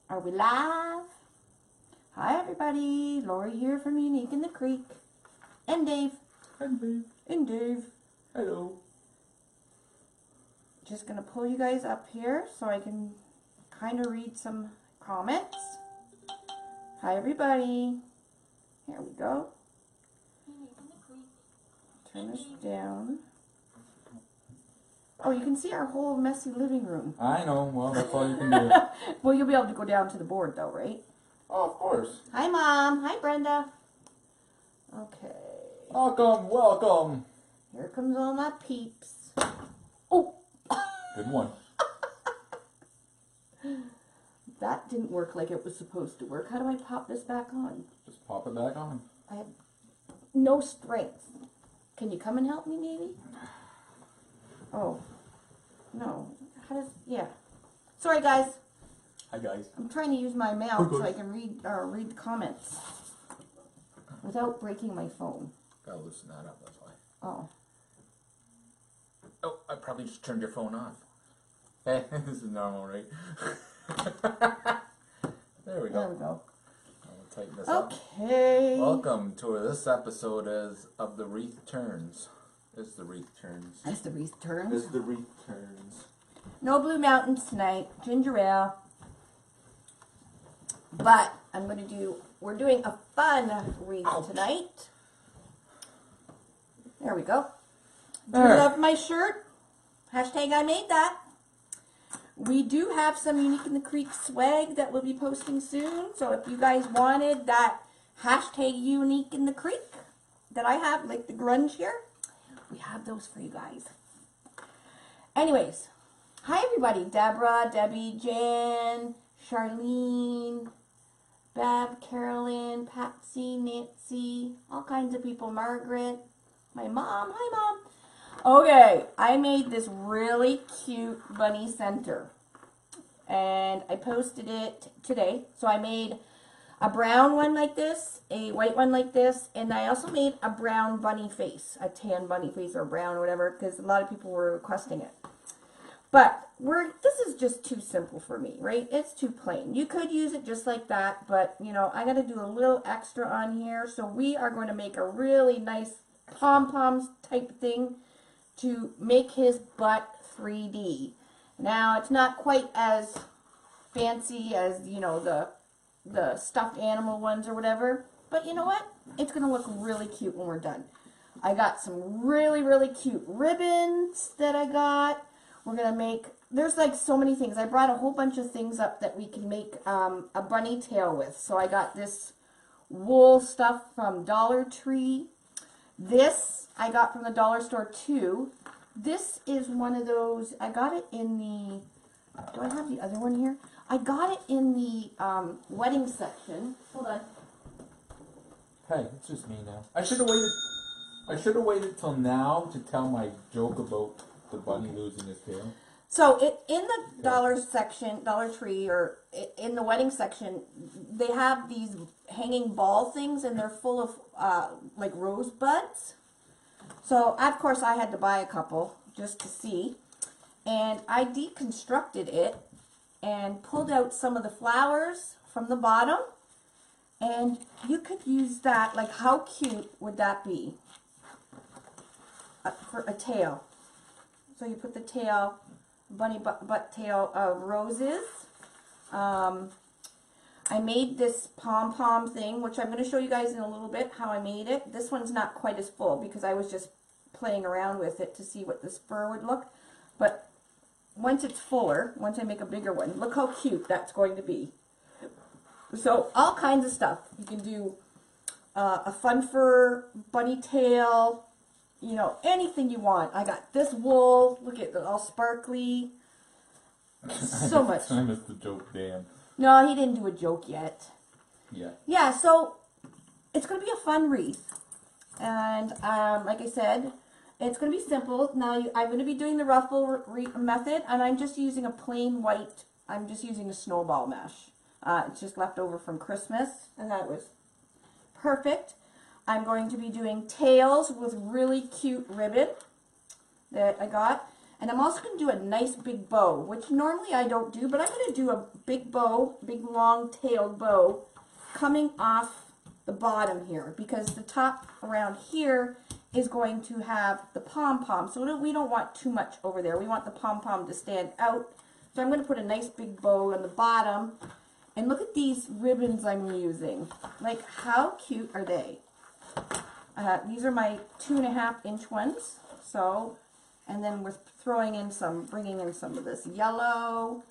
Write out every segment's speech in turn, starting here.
Are we live? Hi everybody, Lori here from Unique in the Creek. And Dave. And Dave. And Dave. Hello. Just going to pull you guys up here so I can kind of read some comments. Hi everybody. Here we go. Turn this down. Oh, you can see our whole messy living room. I know. Well, that's all you can do. Well, you'll be able to go down to the board though, right? Oh, of course. Hi Mom. Hi Brenda. Okay. Welcome, welcome. Here comes all my peeps. Oh! Good one. That didn't work like it was supposed to work. How do I pop this back on? Just pop it back on. I have no strength. Can you come and help me maybe? Oh. No. How does... Yeah. Sorry guys. Hi, guys. I'm trying to use my mouth so I can read the comments without breaking my phone. Gotta loosen that up, that's why. Oh. Oh, I probably just turned your phone off. Hey, this is normal, right? There we go. There we go. I'll tighten this up. Okay. Welcome to this episode of the Wreath Turns. It's the Wreath Turns. That's the wreath turns. It's the Wreath Turns. No Blue Mountains tonight. Ginger ale. But we're doing a fun wreath tonight. There we go. Do you love my shirt? Hashtag I made that. We do have some Unique in the Creek swag that we'll be posting soon. So if you guys wanted that hashtag Unique in the Creek that I have, like the grunge here, we have those for you guys. Anyways, hi everybody. Deborah, Debbie, Jan, Charlene, Bev, Carolyn, Patsy, Nancy, all kinds of people. Margaret, my mom. Hi, Mom. Okay, I made this really cute bunny center, and I posted it today. So I made a brown one like this, a white one like this, and I also made a brown bunny face, a tan bunny face or brown or whatever, because a lot of people were requesting it. But this is just too simple for me, right? It's too plain. You could use it just like that, but, you know, I got to do a little extra on here. So we are going to make a really nice pom-poms type thing to make his butt 3D. Now, it's not quite as fancy as, you know, the stuffed animal ones or whatever. But you know what? It's going to look really cute when we're done. I got some really, really cute ribbons that I got. We're going to make, there's like so many things. I brought a whole bunch of things up that we can make a bunny tail with. So I got this wool stuff from Dollar Tree. This I got from the dollar store too. This is one of those, I got it in the, do I have the other one here? I got it in the wedding section. Hold on. Hey, it's just me now. I should have waited till now to tell my joke about the bunny losing his tail. So in the dollar section, Dollar Tree, or in the wedding section, they have these hanging ball things, and they're full of like rosebuds. So of course I had to buy a couple just to see, and I deconstructed it and pulled out some of the flowers from the bottom, and you could use that. Like, how cute would that be for a tail? So you put the tail, bunny butt tail of roses. I made this pom-pom thing, which I'm going to show you guys in a little bit how I made it. This one's not quite as full because I was just playing around with it to see what this fur would look. But once it's fuller, once I make a bigger one, look how cute that's going to be. So all kinds of stuff. You can do a fun fur bunny tail, you know, anything you want. I got this wool. Look at it, all sparkly. So much. I missed the joke, damn. No, he didn't do a joke yet. Yeah. Yeah, so it's going to be a fun wreath. And like I said, it's going to be simple. Now, I'm going to be doing the ruffle method, and I'm just using a plain white, I'm just using a snowball mesh. It's just left over from Christmas, and that was perfect. I'm going to be doing tails with really cute ribbon that I got. And I'm also going to do a nice big bow, which normally I don't do, but I'm going to do a big bow, big long-tailed bow, coming off the bottom here, because the top around here is going to have the pom-pom. So we don't want too much over there. We want the pom-pom to stand out. So I'm going to put a nice big bow on the bottom. And look at these ribbons I'm using. Like, how cute are they? These are my 2.5-inch ones. So, and then we're throwing in bringing in some of this yellow,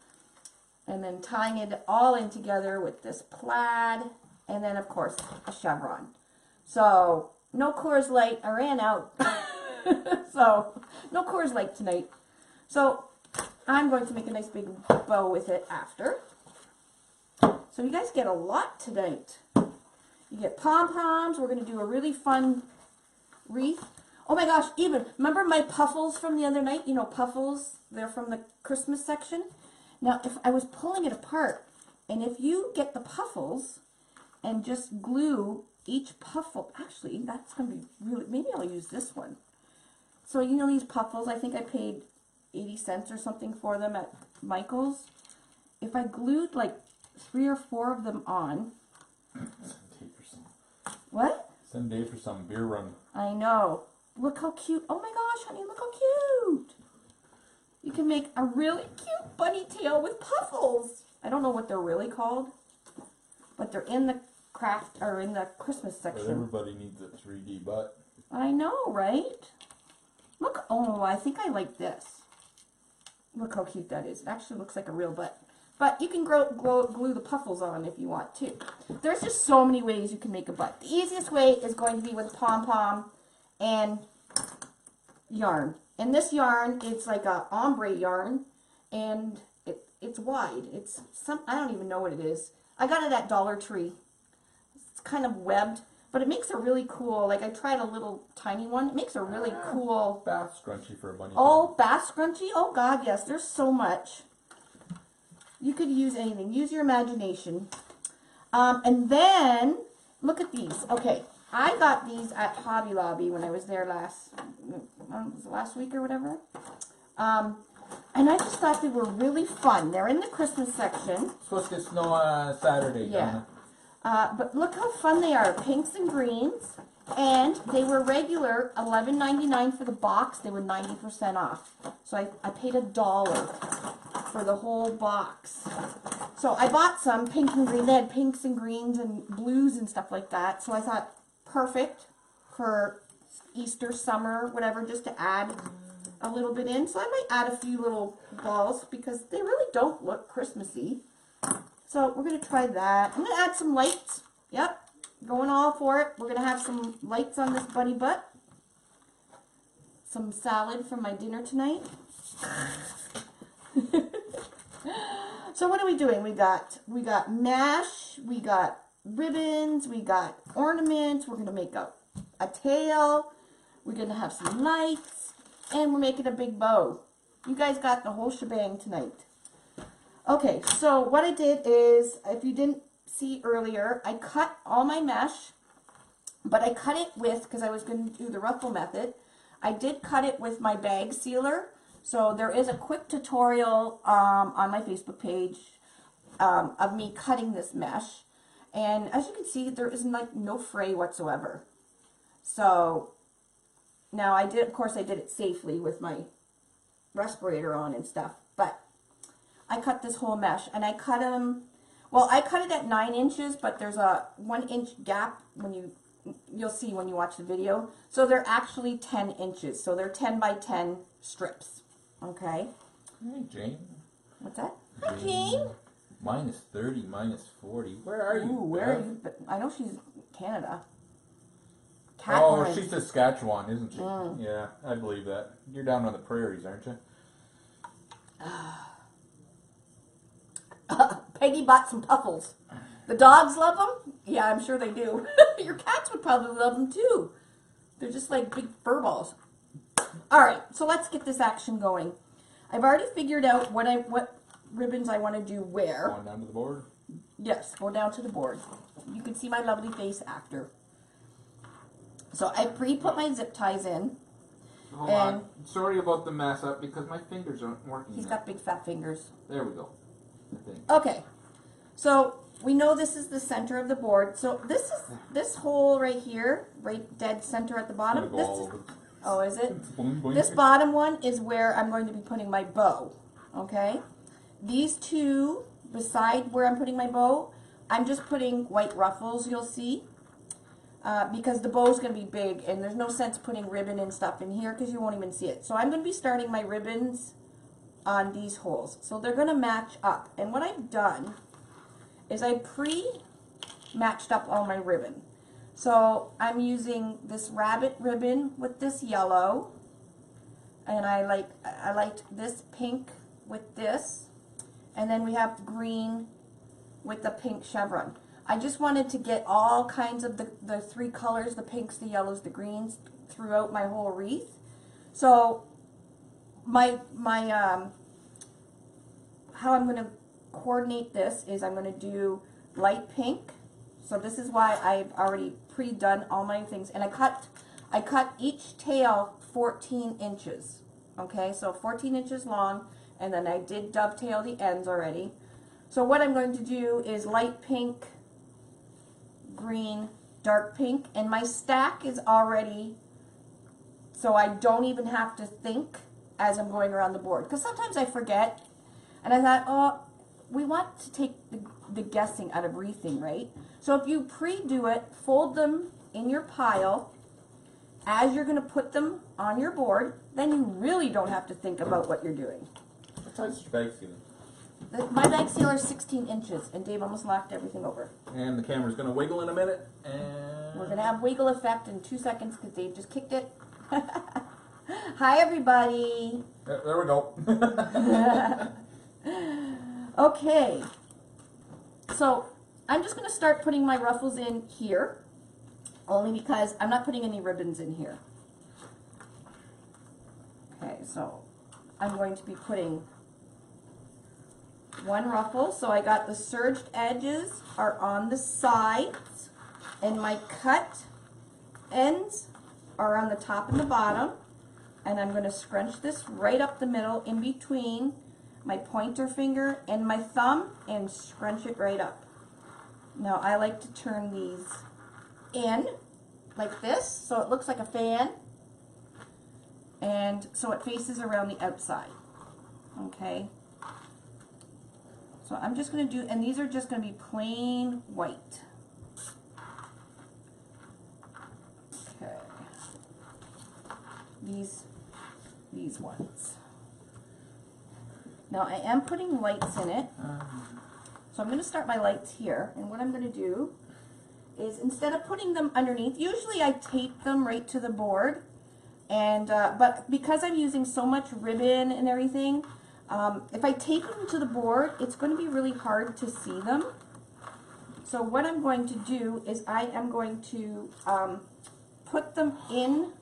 and then tying it all in together with this plaid, and then of course a chevron. So no Coors Light, I ran out. So no Coors Light tonight. So I'm going to make a nice big bow with it after. So you guys get a lot tonight. You get pom-poms. We're going to do a really fun wreath. Oh my gosh, even, remember my puffles from the other night? You know, puffles, they're from the Christmas section. Now, if I was pulling it apart, and if you get the puffles and just glue each puffle, actually, that's going to be really, maybe I'll use this one. So, you know these puffles, I think I paid 80 cents or something for them at Michael's. If I glued like 3 or 4 of them on. What? Someday for some beer run. I know. Look how cute. Oh my gosh, honey, look how cute. You can make a really cute bunny tail with puffles. I don't know what they're really called, but they're in the craft, or in the Christmas section. But everybody needs a 3D butt. I know, right? Look, oh, I think I like this. Look how cute that is. It actually looks like a real butt. But you can glue the puffles on if you want to. There's just so many ways you can make a butt. The easiest way is going to be with pom-pom and yarn. And this yarn, it's like a ombre yarn, and it's wide. It's I don't even know what it is. I got it at Dollar Tree. It's kind of webbed, but it makes a really cool, like I tried a little tiny one. It makes a really cool bath scrunchie for a bunny. Oh, bath scrunchie? Oh God, yes. There's so much. You could use anything. Use your imagination. And then, look at these. Okay, I got these at Hobby Lobby when I was there last week or whatever. And I just thought they were really fun. They're in the Christmas section. It's supposed to snow on Saturday, yeah. But look how fun they are. Pinks and greens. And they were regular $11.99 for the box. They were 90% off. So I paid $1 for the whole box. So I bought some pink and green. They had pinks and greens and blues and stuff like that. So I thought, perfect for Easter, summer, whatever, just to add a little bit in. So I might add a few little balls because they really don't look Christmassy. So we're going to try that. I'm going to add some lights. Yep. Going all for it. We're going to have some lights on this bunny butt. Some salad for my dinner tonight. So what are we doing? We got mesh, we got ribbons, we got ornaments. We're going to make a tail. We're going to have some lights, and we're making a big bow. You guys got the whole shebang tonight. Okay, so what I did is, if you didn't see earlier, I cut all my mesh, but I cut it with, because I was going to do the ruffle method, I did cut it with my bag sealer. So there is a quick tutorial on my Facebook page of me cutting this mesh. And as you can see, there is like no fray whatsoever. So now I did, of course I did it safely with my respirator on and stuff, but I cut this whole mesh, and I cut them, well, I cut it at 9 inches, but there's a 1 inch gap when you'll see when you watch the video. So they're actually 10 inches. So they're 10 by 10 strips. Okay. Hey, Jane. What's that? Hi, Jane. Minus 30, minus 40. Where are you? Ooh, where are you? I know she's in Canada. Oh, she's Saskatchewan, isn't she? Mm. Yeah, I believe that. You're down on the prairies, aren't you? Peggy bought some puffles. The dogs love them? Yeah, I'm sure they do. Your cats would probably love them too. They're just like big fur balls. Alright, so let's get this action going. I've already figured out what ribbons I want to do where. Going down to the board? Yes, go down to the board. You can see my lovely face after. So I pre-put my zip ties in. Hold on. Sorry about the mess up because my fingers aren't working. He's yet. got big fat fingers. There we go. I think. Okay, so we know this is the center of the board. So this is this hole right here, right dead center at the bottom. Go This all is, over. oh, is it? Boing, boing. This bottom one is where I'm going to be putting my bow. Okay, these two beside where I'm putting my bow, I'm just putting white ruffles. You'll see. Because the bow is going to be big and there's no sense putting ribbon and stuff in here because you won't even see it. So I'm going to be starting my ribbons on these holes. So they're going to match up. And what I've done is I pre-matched up all my ribbon. So I'm using this rabbit ribbon with this yellow. And I liked this pink with this. And then we have green with the pink chevron. I just wanted to get all kinds of the three colors, the pinks, the yellows, the greens, throughout my whole wreath. So how I'm going to coordinate this is I'm going to do light pink. So this is why I've already pre-done all my things. And I cut each tail 14 inches. Okay, so 14 inches long, and then I did dovetail the ends already. So what I'm going to do is light pink, green, dark pink, and my stack is already, so I don't even have to think as I'm going around the board, because sometimes I forget, and I thought, oh, we want to take the guessing out of wreathing, right? So if you pre-do it, fold them in your pile as you're going to put them on your board, then you really don't have to think about what you're doing. What size is your bag sealer? My bag sealer is 16 inches, and Dave almost knocked everything over. And the camera's going to wiggle in a minute. And We're going to have wiggle effect in 2 seconds because Dave just kicked it. Hi, everybody. There we go. Okay. So I'm just going to start putting my ruffles in here, only because I'm not putting any ribbons in here. Okay, so I'm going to be putting one ruffle. So I got the serged edges are on the sides, and my cut ends are on the top and the bottom. And I'm going to scrunch this right up the middle in between my pointer finger and my thumb and scrunch it right up. Now I like to turn these in like this so it looks like a fan, and so it faces around the outside. Okay, so I'm just going to do, and these are just going to be plain white. Okay, these ones. Now I am putting lights in it, so I'm going to start my lights here, and what I'm going to do is, instead of putting them underneath, usually I tape them right to the board, and but because I'm using so much ribbon and everything, if I tape them to the board, it's going to be really hard to see them. So what I'm going to do is I am going to put them in,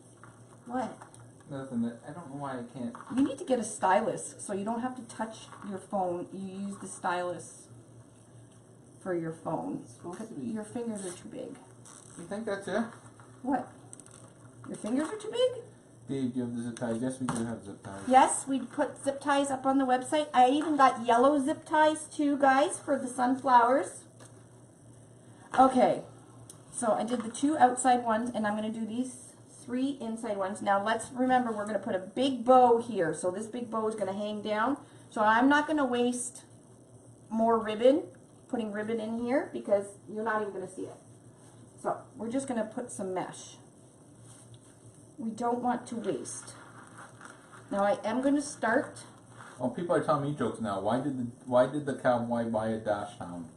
what? Nothing. I don't know why I can't. You need to get a stylus so you don't have to touch your phone. You use the stylus for your phone. It's supposed to be. Your fingers are too big. You think that's it? What? Your fingers are too big? Dave, do you have the zip ties? Yes, we do have zip ties. Yes, we put zip ties up on the website. I even got yellow zip ties too, guys, for the sunflowers. Okay, so I did the 2 outside ones, and I'm going to do these 3 inside ones. Now let's remember, we're going to put a big bow here. So this big bow is going to hang down. So I'm not going to waste more ribbon, putting ribbon in here, because you're not even going to see it. So we're just going to put some mesh. We don't want to waste. Now I am going to start. Oh, people are telling me jokes now. Why did the cowboy buy a dash hound?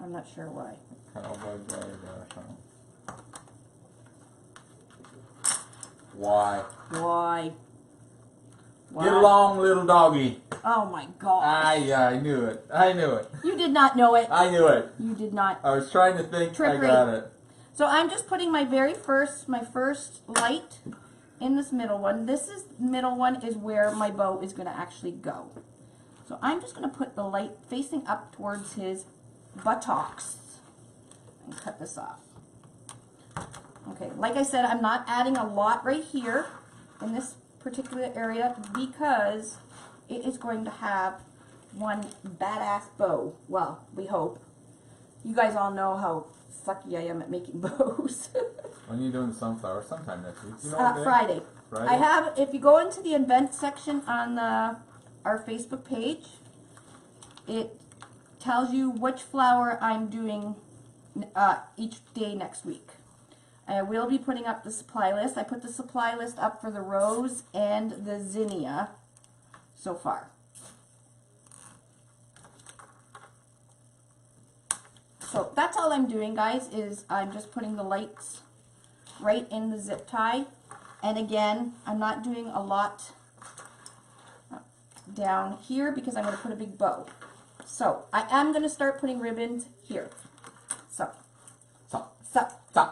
I'm not sure why. Cowboy buy a dash hound. Why? Why? Get along, little doggy. Oh my God. I knew it. I knew it. You did not know it. I knew it. You did not. I was trying to think. Trickery. I got it. So I'm just putting my first light in this middle one. Middle one is where my bow is going to actually go. So I'm just going to put the light facing up towards his buttocks and cut this off. Okay, like I said, I'm not adding a lot right here in this particular area because it is going to have one badass bow. Well, we hope. You guys all know how sucky I am at making bows. When are you doing the sunflower? Sometime next week. You know Friday. I have, if you go into the event section on our Facebook page, it tells you which flower I'm doing each day next week. I will be putting up the supply list. I put the supply list up for the rose and the zinnia so far. So that's all I'm doing, guys, is I'm just putting the lights right in the zip tie. And again, I'm not doing a lot down here because I'm going to put a big bow. So I am going to start putting ribbons here. So.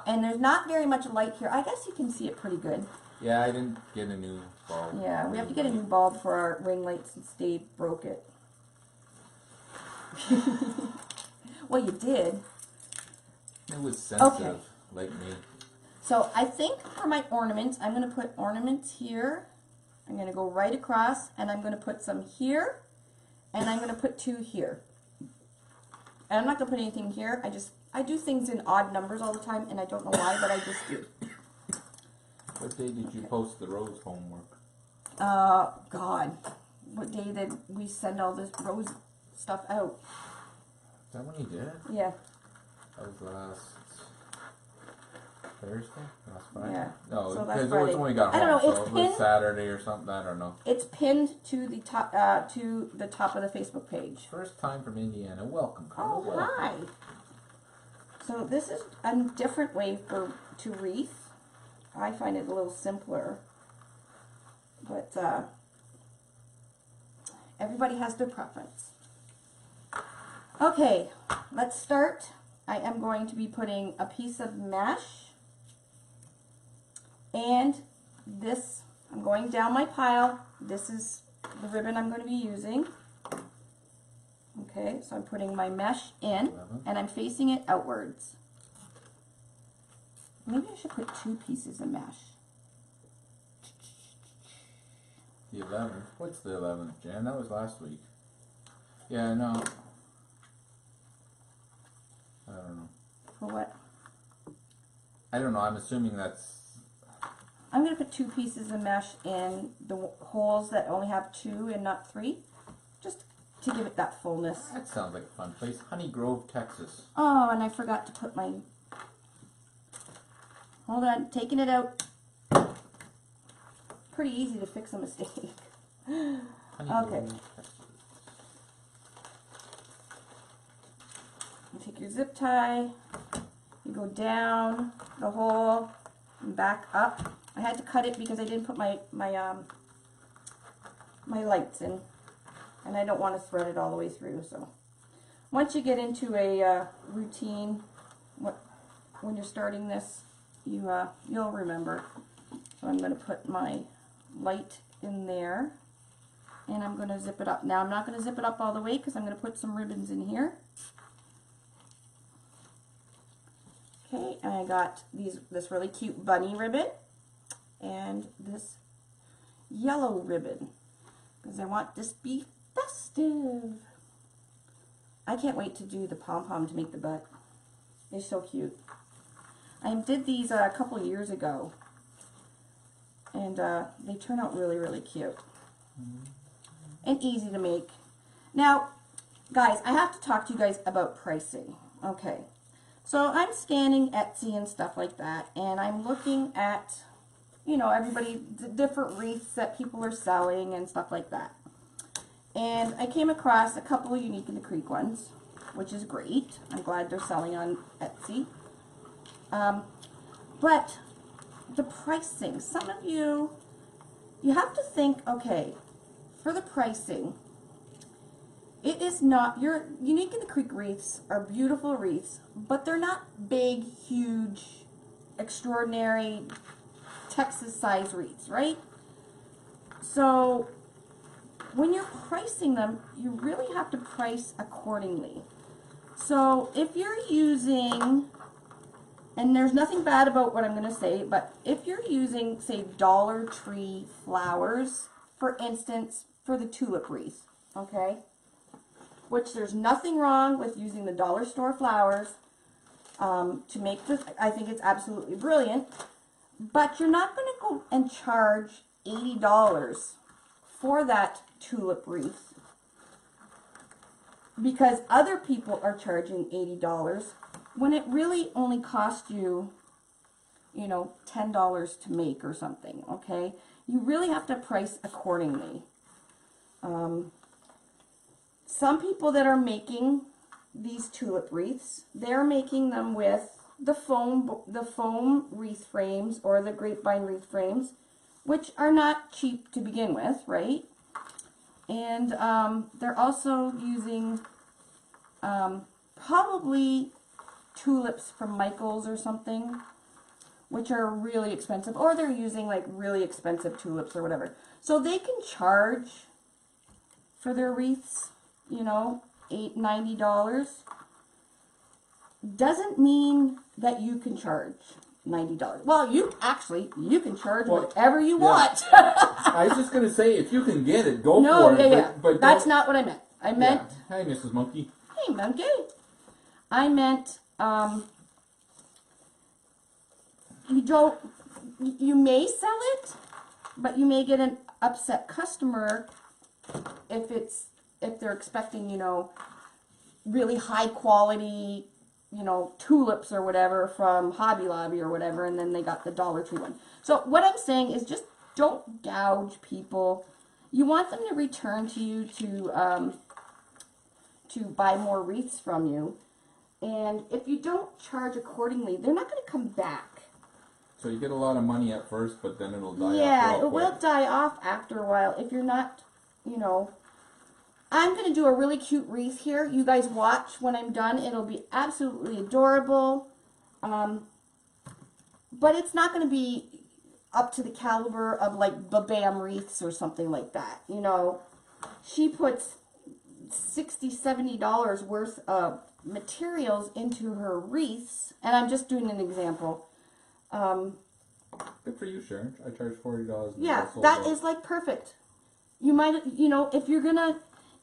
And there's not very much light here. I guess you can see it pretty good. Yeah, I didn't get a new bulb. Yeah, we have to get a new bulb for our ring light since Dave broke it. Well, you did. It was sensitive, okay. like me. So I think for my ornaments, I'm going to put ornaments here. I'm going to go right across, and I'm going to put some here, and I'm going to put 2 here. And I'm not going to put anything here. I do things in odd numbers all the time, and I don't know why, but I just do. What day did you post the rose homework? God. What day did we send all this rose stuff out? Is that when you did it? Yeah. That was last Thursday? Last Friday? Yeah. No, so because it was when we got home. I don't know, so it's it pinned, was Saturday or something, I don't know. It's pinned to the top of the Facebook page. First time from Indiana. Welcome, Carl. Oh, welcome. hi. So this is a different way to wreath. I find it a little simpler. But everybody has their preference. Okay, let's start. I am going to be putting a piece of mesh. And this, I'm going down my pile. This is the ribbon I'm going to be using. Okay, so I'm putting my mesh in, and I'm facing it outwards. Maybe I should put 2 pieces of mesh. The 11th? What's the 11th, Jan? That was last week. Yeah, no. I don't know. For what? I don't know. I'm assuming that's... I'm going to put 2 pieces of mesh in the holes that only have 2 and not 3. Just to give it that fullness. That sounds like a fun place. Honey Grove, Texas. Oh, and I forgot to put my... Hold on, taking it out. Pretty easy to fix a mistake. Honey Okay. Grove, Texas. You take your zip tie, you go down the hole and back up. I had to cut it because I didn't put my lights in, and I don't want to thread it all the way through. So once you get into a routine, when you're starting this, you'll remember. So I'm going to put my light in there, and I'm going to zip it up. Now I'm not going to zip it up all the way because I'm going to put some ribbons in here. Okay, and I got this really cute bunny ribbon and this yellow ribbon because I want this to be festive. I can't wait to do the pom-pom to make the butt. They're so cute. I did these a couple years ago, and they turn out really, really cute and easy to make. Now, guys, I have to talk to you guys about pricing. Okay. So I'm scanning Etsy and stuff like that, and I'm looking at, the different wreaths that people are selling and stuff like that. And I came across a couple of Unique in the Creek ones, which is great. I'm glad they're selling on Etsy. But the pricing, some of you have to think, okay, for the pricing, it is not, your Unique in the Creek wreaths are beautiful wreaths, but they're not big, huge, extraordinary Texas size wreaths, right? So when you're pricing them, you really have to price accordingly. So if you're using and there's nothing bad about what I'm going to say, but if you're using, say, Dollar Tree flowers, for instance, for the tulip wreath, okay, which there's nothing wrong with using the dollar store flowers to make this. I think it's absolutely brilliant, but you're not going to go and charge $80 for that tulip wreath because other people are charging $80 when it really only cost you, you know, $10 to make or something, okay? You really have to price accordingly. Some people that are making these tulip wreaths, they're making them with the foam wreath frames or the grapevine wreath frames, which are not cheap to begin with, right? And they're also using probably tulips from Michael's or something, which are really expensive, or they're using like really expensive tulips or whatever. So they can charge for their wreaths, you know, $90. Doesn't mean that you can charge $90. Well, you can charge whatever you want. I was just gonna say, if you can get it, go for it. But that's not what I meant. I meant. Yeah. Hey, Mrs. Monkey. Hey, Monkey. I meant you may sell it, but you may get an upset customer if they're expecting, you know, really high quality, you know, tulips or whatever from Hobby Lobby or whatever, and then they got the Dollar Tree one. So what I'm saying is just don't gouge people. You want them to return to you to buy more wreaths from you. And if you don't charge accordingly, they're not going to come back. So you get a lot of money at first, but then it'll die off. Yeah, it will die off after a while if you're not, you know. I'm going to do a really cute wreath here. You guys watch when I'm done. It'll be absolutely adorable. But it's not going to be up to the caliber of like Bam wreaths or something like that. You know, she puts $60, $70 worth of materials into her wreaths. And I'm just doing an example. Good for you, Sharon. I charge $40. Yeah, that is like perfect. You might, you know, if you're gonna,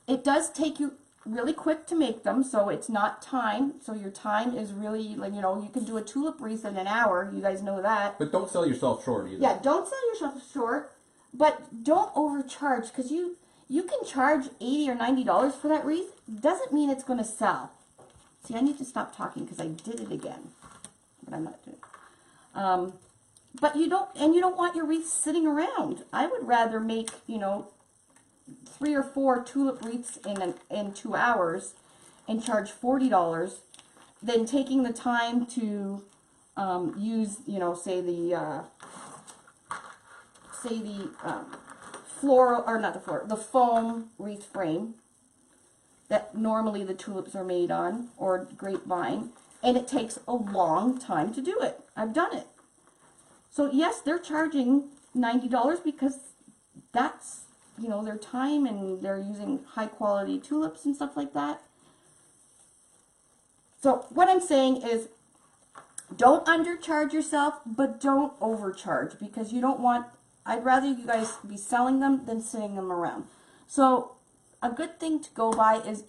it does take you really quick to make them, so it's not time. So your time is really, like, you know, you can do a tulip wreath in an hour. You guys know that. But don't sell yourself short either. Yeah, don't sell yourself short, but don't overcharge, because you can charge $80 or $90 for that wreath. Doesn't mean it's going to sell. See, I need to stop talking because I did it again, but I'm not doing it. But you don't want your wreaths sitting around. I would rather make, you know, 3 or 4 tulip wreaths in 2 hours and charge $40 than taking the time to use, you know, say the floral, or not the floral, the foam wreath frame that normally the tulips are made on, or grapevine, and it takes a long time to do it. I've done it. So yes, they're charging $90 because that's, you know, their time, and they're using high quality tulips and stuff like that. So what I'm saying is, don't undercharge yourself, but don't overcharge, because you don't want, I'd rather you guys be selling them than sitting them around. So a good thing to go by is...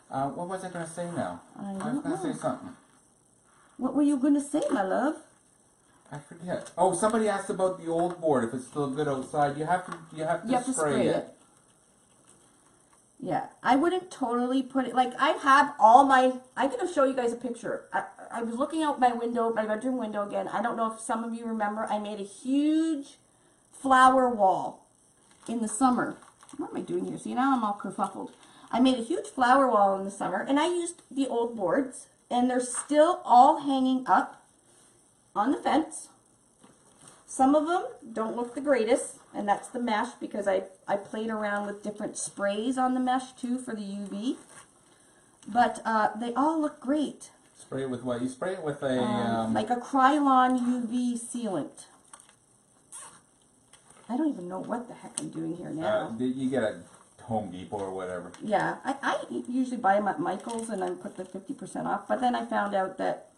what was I going to say now? I was going to say something. What were you going to say, my love? I forget. Oh, somebody asked about the old board. If it's still good outside, you have to spray it. Yeah, I wouldn't totally put it, like, I have all my, I'm going to show you guys a picture. I was looking out my window, my bedroom window again. I don't know if some of you remember, I made a huge flower wall in the summer. What am I doing here? See, now I'm all kerfuffled. I made a huge flower wall in the summer, and I used the old boards, and they're still all hanging up on the fence. Some of them don't look the greatest, and that's the mesh, because I played around with different sprays on the mesh too for the UV. But they all look great. Spray it with what? You spray it with a... like a Krylon UV sealant. I don't even know what the heck I'm doing here now. You get a Home Depot or whatever. Yeah, I usually buy them at Michael's, and I put the 50% off. But then I found out that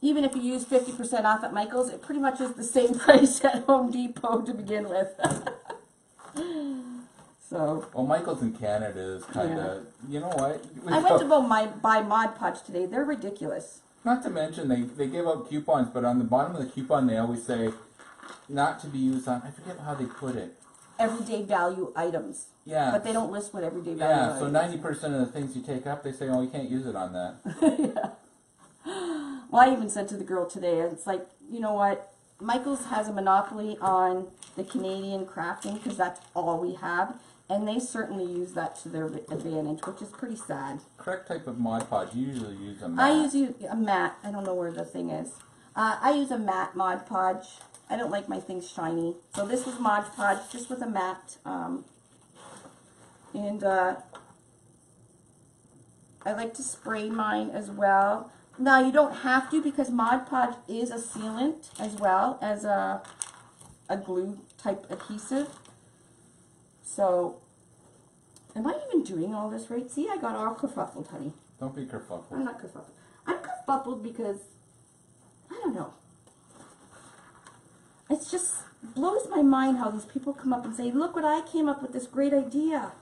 even if you use 50% off at Michael's, it pretty much is the same price at Home Depot to begin with. So. Well, Michael's in Canada is kind of, you know what? I went to buy Mod Podge today. They're ridiculous. Not to mention, they give out coupons, but on the bottom of the coupon, they always say, not to be used on, I forget how they put it. Everyday value items. Yeah. But they don't list what everyday value items. Yeah, so 90% of the things you take up, they say, oh, you can't use it on that. Yeah. Well, I even said to the girl today, it's like, you know what? Michael's has a monopoly on the Canadian crafting because that's all we have. And they certainly use that to their advantage, which is pretty sad. Correct type of Mod Podge. You usually use a matte. I use a matte. I don't know where the thing is. I use a matte Mod Podge. I don't like my things shiny. So this was Mod Podge, just with a matte. I like to spray mine as well. Now, you don't have to because Mod Podge is a sealant as well as a glue type adhesive. So, am I even doing all this right? See, I got all kerfuffled, honey. Don't be kerfuffled. I'm not kerfuffled. I'm kerfuffled because, I don't know. It just blows my mind how these people come up and say, look what I came up with, this great idea.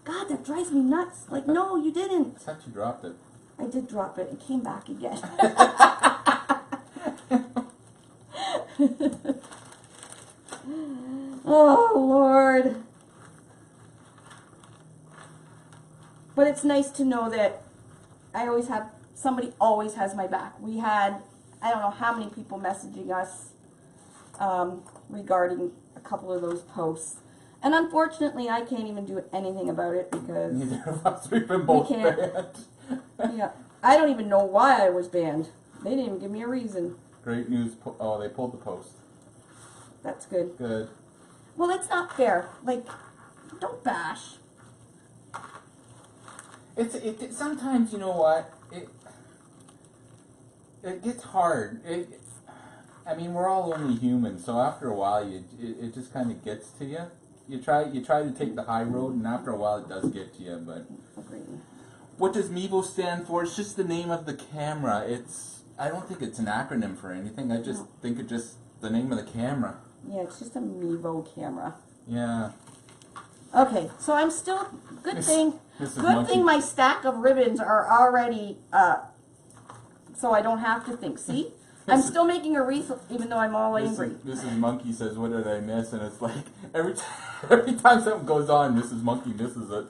God, that drives me nuts. Like, no, you didn't. I thought you dropped it. I did drop it. It came back again. Oh, Lord. But it's nice to know that I always have, somebody always has my back. We had, I don't know how many people messaging us regarding a couple of those posts. And unfortunately, I can't even do anything about it because... Neither of us. We've been both banned. Yeah. I don't even know why I was banned. They didn't even give me a reason. Great news. Oh, they pulled the post. That's good. Good. Well, it's not fair. Like, don't bash. It sometimes, you know what? It gets hard. I mean, we're all only human, so after a while, it just kind of gets to you. You try to take the high road, and after a while, it does get to you. But what does MEVO stand for? It's just the name of the camera. I don't think it's an acronym for anything. I just think it's just the name of the camera. Yeah, it's just a MEVO camera. Yeah. Okay, so I'm still, good thing my stack of ribbons are already so I don't have to think. See? I'm still making a wreath even though I'm all angry. Mrs. Monkey says, what did I miss? And it's like, every time something goes on, Mrs. Monkey misses it.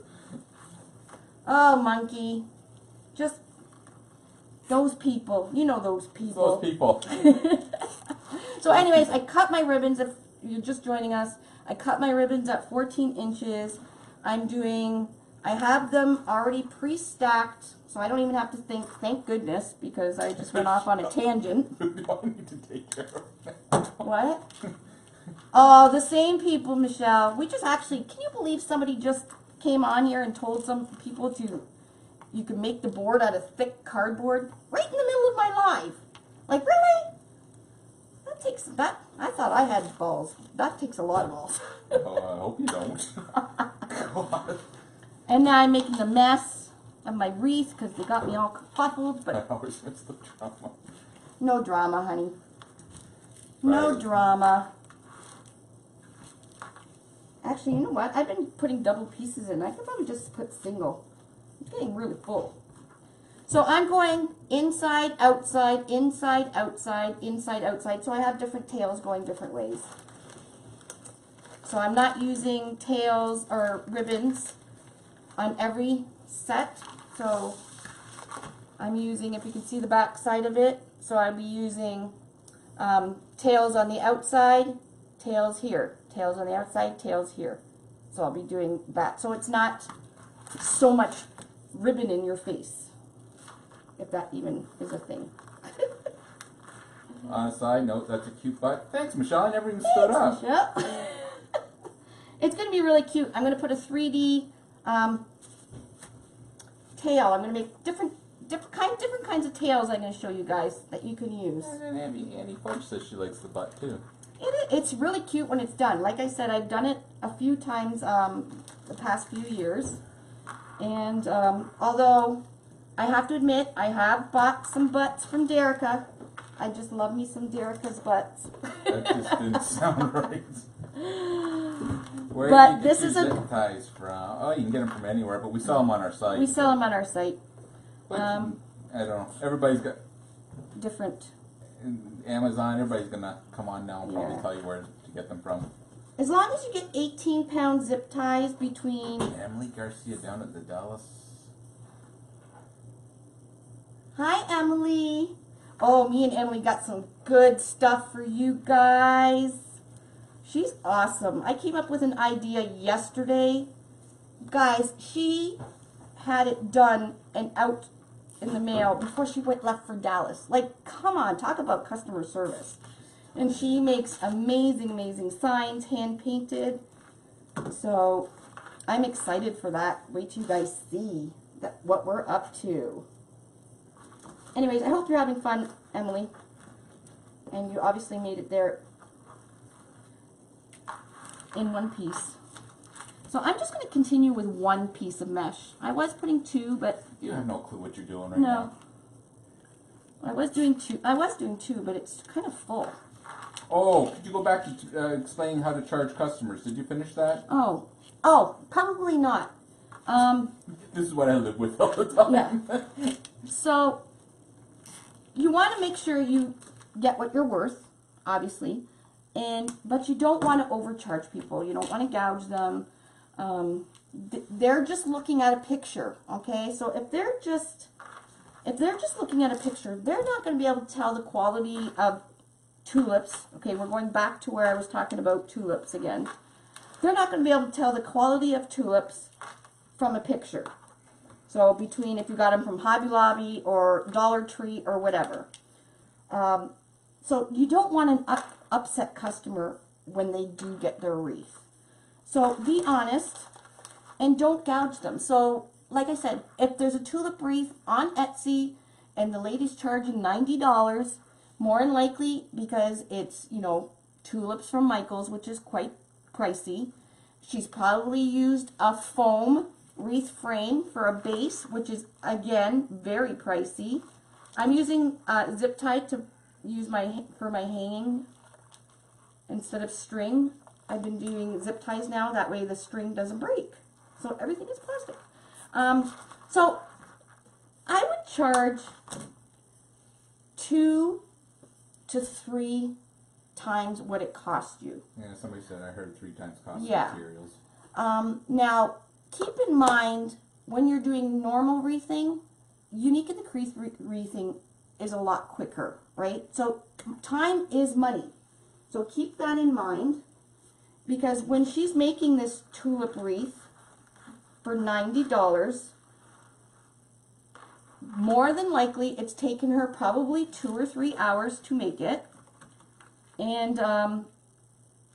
Oh, Monkey. Just those people. You know those people. Those people. So anyways, I cut my ribbons, if you're just joining us, I cut my ribbons at 14 inches. I have them already pre-stacked, so I don't even have to think, thank goodness, because I just went off on a tangent. Who do I need to take care of? What? Oh, the same people, Michelle. We just actually, can you believe somebody just came on here and told some people you can make the board out of thick cardboard right in the middle of my live? Like, really? That takes, I thought I had balls. That takes a lot of balls. Oh, I hope you don't. God. And now I'm making a mess of my wreath because they got me all kerfuffled, but I always miss the drama. no drama, honey. No drama. Actually, you know what? I've been putting double pieces in. I could probably just put single. It's getting really full. So I'm going inside, outside, inside, outside, inside, outside. So I have different tails going different ways. So I'm not using tails or ribbons on every set. So I'm using, if you can see the back side of it, so I'll be using tails on the outside, tails here. Tails on the outside, tails here. So I'll be doing that. So it's not so much ribbon in your face, if that even is a thing. On a side note, that's a cute butt. Thanks, Michelle. I never even stood up. Michelle. It's going to be really cute. I'm going to put a 3D tail. I'm going to make different kinds of tails I'm going to show you guys that you can use. And Annie Fudge says she likes the butt, too. It's really cute when it's done. Like I said, I've done it a few times the past few years. And although I have to admit, I have bought some butts from Derica. I just love me some Derica's butts. That just didn't sound right. Where But do you this get is your a- zip ties from? Oh, you can get them from anywhere, but we sell them on our site. We sell them on our site. But, I don't know. Everybody's got Different. Amazon. Everybody's gonna come on now and probably Yeah. tell you where to get them from. As long as you get 18-pound zip ties between. Emily Garcia down at the Dallas. Hi, Emily. Oh, me and Emily got some good stuff for you guys. She's awesome. I came up with an idea yesterday. Guys, she had it done and out in the mail before she left for Dallas. Like, come on, talk about customer service. And she makes amazing, amazing signs, hand painted. So I'm excited for that. Wait till you guys see what we're up to. Anyways, I hope you're having fun, Emily. And you obviously made it there in one piece. So I'm just going to continue with one piece of mesh. I was putting two, but You have no clue what you're doing right no. now. I was doing two, but it's kind of full. Oh, could you go back to explaining how to charge customers? Did you finish that? Oh, probably not. This is what I live with all the time. Yeah. So you want to make sure you get what you're worth, obviously, but you don't want to overcharge people. You don't want to gouge them. They're just looking at a picture, okay? So if they're just looking at a picture, they're not going to be able to tell the quality of tulips. Okay, we're going back to where I was talking about tulips again. They're not going to be able to tell the quality of tulips from a picture. So between if you got them from Hobby Lobby or Dollar Tree or whatever. So you don't want an upset customer when they do get their wreath. So be honest and don't gouge them. So like I said, if there's a tulip wreath on Etsy and the lady's charging $90, more than likely because it's, you know, tulips from Michael's, which is quite pricey. She's probably used a foam wreath frame for a base, which is, again, very pricey. I'm using zip tie to use for my hanging instead of string. I've been doing zip ties now, that way the string doesn't break. So everything is plastic. So I would charge 2 to 3 times what it cost you. Yeah, somebody said I heard 3 times cost Yeah. of materials. Now, keep in mind, when you're doing normal wreathing, unique in the crease wreathing is a lot quicker, right? So time is money. So keep that in mind, because when she's making this tulip wreath for $90, more than likely it's taken her probably 2 or 3 hours to make it. And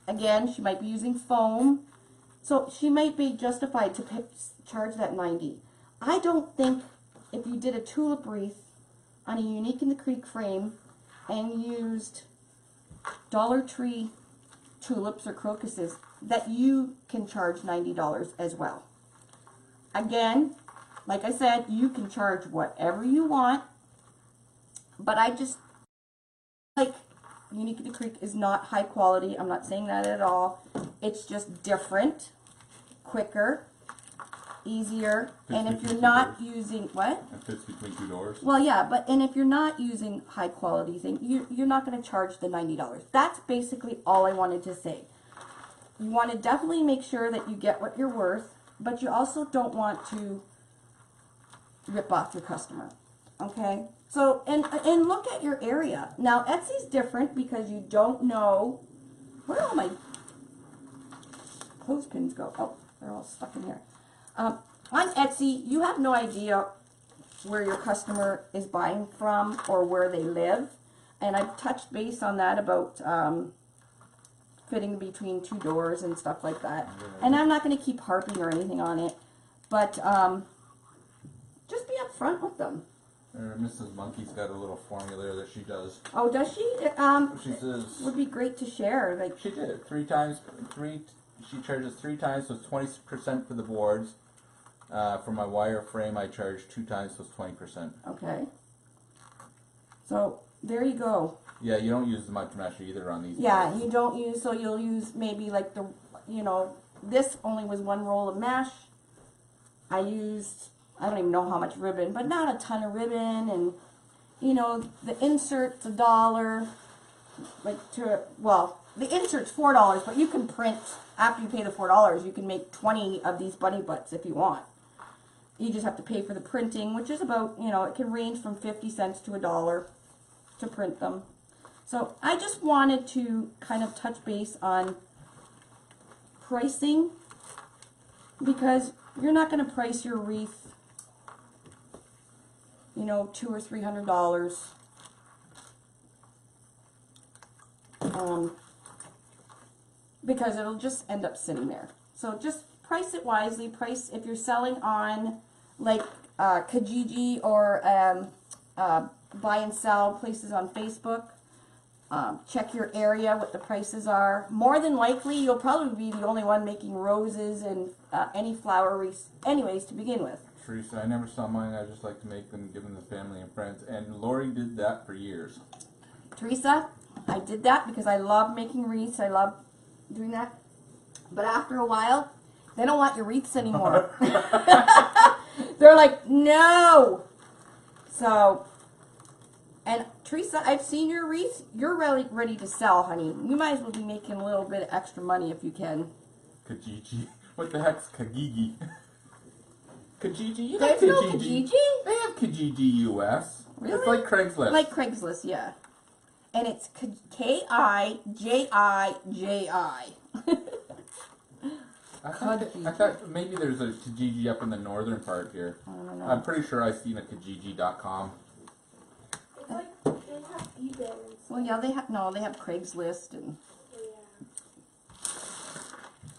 again, she might be using foam. So she might be justified to charge that $90. I don't think if you did a tulip wreath on a Unique in the Creek frame and used Dollar Tree tulips or crocuses that you can charge $90 as well. Again, like I said, you can charge whatever you want, but I just like Unique in the Creek is not high quality. I'm not saying that at all. It's just different, quicker, easier, and if you're not using what? It fits between 2 doors. Well, yeah, and if you're not using high quality thing, you're not going to charge the $90. That's basically all I wanted to say. You want to definitely make sure that you get what you're worth, but you also don't want to rip off your customer. Okay? So, and look at your area. Now, Etsy's different because you don't know where all my clothespins go. Oh, they're all stuck in here. On Etsy, you have no idea where your customer is buying from or where they live. And I've touched base on that about fitting between 2 doors and stuff like that. And I'm not going to keep harping or anything on it. But just be upfront with them. Mrs. Monkey's got a little formula that she does. Oh, does she? She says It would be great to share. Like she did 3 times. She charges 3 times, so it's 20% for the boards. For my wire frame, I charge 2 times, so it's 20%. Okay. So there you go. Yeah, you don't use much mesh either on these. Yeah, boards. you don't use, so you'll use maybe like the, you know, this only was one roll of mesh. I used, I don't even know how much ribbon, but not a ton of ribbon, and you know, the insert's $1, like the insert's $4, but you can print, after you pay the $4, you can make 20 of these bunny butts if you want. You just have to pay for the printing, which is about, you know, it can range from 50 cents to $1 to print them. So I just wanted to kind of touch base on pricing, because you're not going to price your wreath, you know, $200 or $300. Because it'll just end up sitting there. So just price it wisely. Price, if you're selling on like Kijiji or buy and sell places on Facebook. Check your area, what the prices are. More than likely, you'll probably be the only one making roses and any flower wreaths anyways to begin with. Teresa, I never saw mine. I just like to make them, give them to family and friends. And Lori did that for years. Teresa, I did that because I love making wreaths. I love doing that. But after a while, they don't want your wreaths anymore. They're like, no. So, and Teresa, I've seen your wreaths. You're really ready to sell, honey. You might as well be making a little bit of extra money if you can. Kijiji. What the heck's Kagigi? Kijiji? You There's got no Kijiji. Kijiji? They have Kijiji US. Really? It's like Craigslist. Like Craigslist, yeah. And it's Kijiji. I thought maybe there's a Kijiji up in the northern part here. I don't know. I'm pretty sure I've seen a Kijiji.com. It's like they have eBay and stuff. Well, yeah, they have Craigslist, and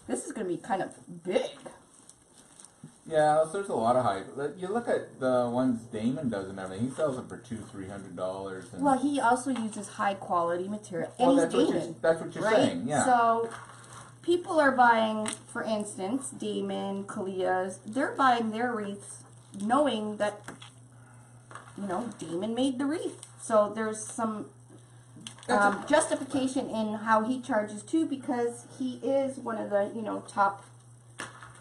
this is going to be kind of big. Yeah, so there's a lot of hype. You look at the ones Damon does and everything. He sells them for $200-$300. And Well, he also uses high quality material, and well, he's Damon, that's what you're right? saying. Yeah. So people are buying, for instance, Damon, Kalia's. They're buying their wreaths, knowing that Damon made the wreath. So there's some justification in how he charges too, because he is one of the top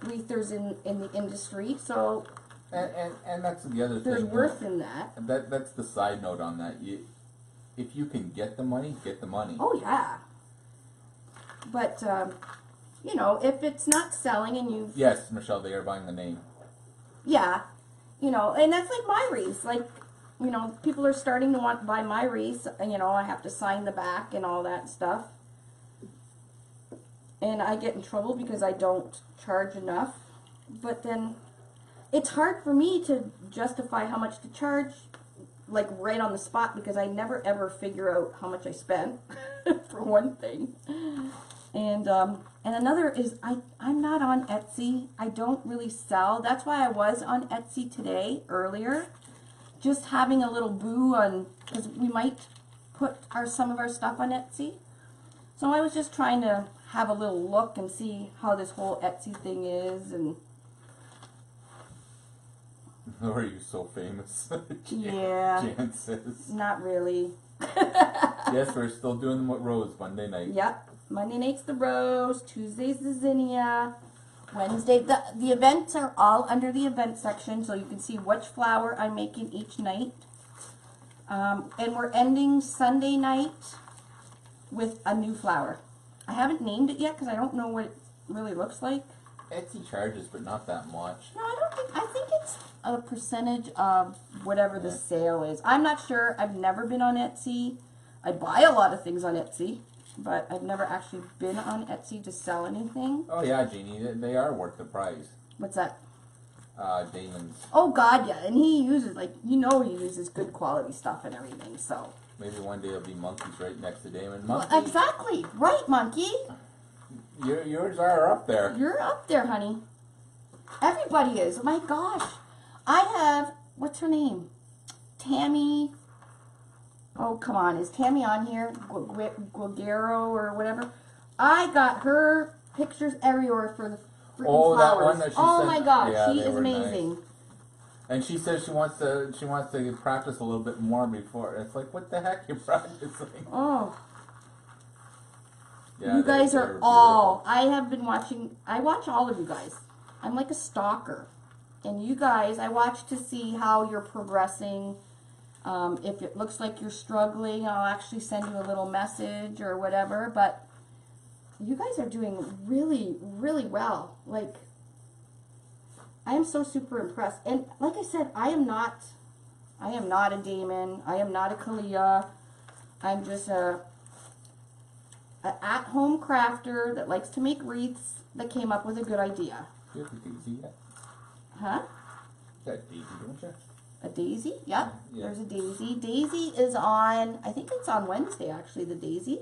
wreathers in the industry. So and that's the other thing. there's worth in that. That's the side note on that. If you can get the money, get the money. Oh yeah. But if it's not selling and you Yes, Michelle, they are buying the name. Yeah, and that's like my wreaths. Like, people are starting to want to buy my wreaths. I have to sign the back and all that stuff. And I get in trouble because I don't charge enough. But then it's hard for me to justify how much to charge, like right on the spot, because I never ever figure out how much I spent, for one thing. And another is I'm not on Etsy. I don't really sell. That's why I was on Etsy today, earlier. Just having a little boo on, because we might put some of our stuff on Etsy. So I was just trying to have a little look and see how this whole Etsy thing is. And Are you so famous? yeah, Jan says. not really. Yes, we're still doing them with Rose Monday night. Yep. Monday night's the Rose, Tuesday's the Zinnia, Wednesday, the events are all under the event section, so you can see which flower I'm making each night. And we're ending Sunday night with a new flower. I haven't named it yet because I don't know what it really looks like. Etsy charges, but not that much. No, I think it's a percentage of whatever the sale is. I'm not sure. I've never been on Etsy. I buy a lot of things on Etsy, but I've never actually been on Etsy to sell anything. Oh yeah, Jeannie, they are worth the price. What's that? Damon's. Oh God, yeah, and he uses he uses good quality stuff and everything. So Maybe one day it'll be monkeys right next to Damon. well, Monkey, exactly right, monkey. yours are up there. You're up there, honey. Everybody is. My gosh, I have what's her name? Tammy. Oh come on, is Tammy on here? Guagero or whatever. I got her pictures everywhere for the freaking flowers. That one that she oh sent. my gosh, Yeah, she they is were amazing. Nice. And she says she wants to practice a little bit more before. It's like, what the heck you're practicing? Oh. Yeah, You guys they're are all, I have been watching, I watch all of you guys. I'm like a stalker. And you guys, I watch to see how you're progressing. If it looks like you're struggling, I'll actually send you a little message or whatever. But you guys are doing really, really well. Like, I am so super impressed. And like I said, I am not a Damon. I am not a Kalia. I'm just an at-home crafter that likes to make wreaths that came up with a good idea. Do you have a daisy yet? Huh? You got a daisy, don't you? A daisy? Yep. Yeah. There's a daisy. Daisy is on, I think it's on Wednesday actually, the daisy.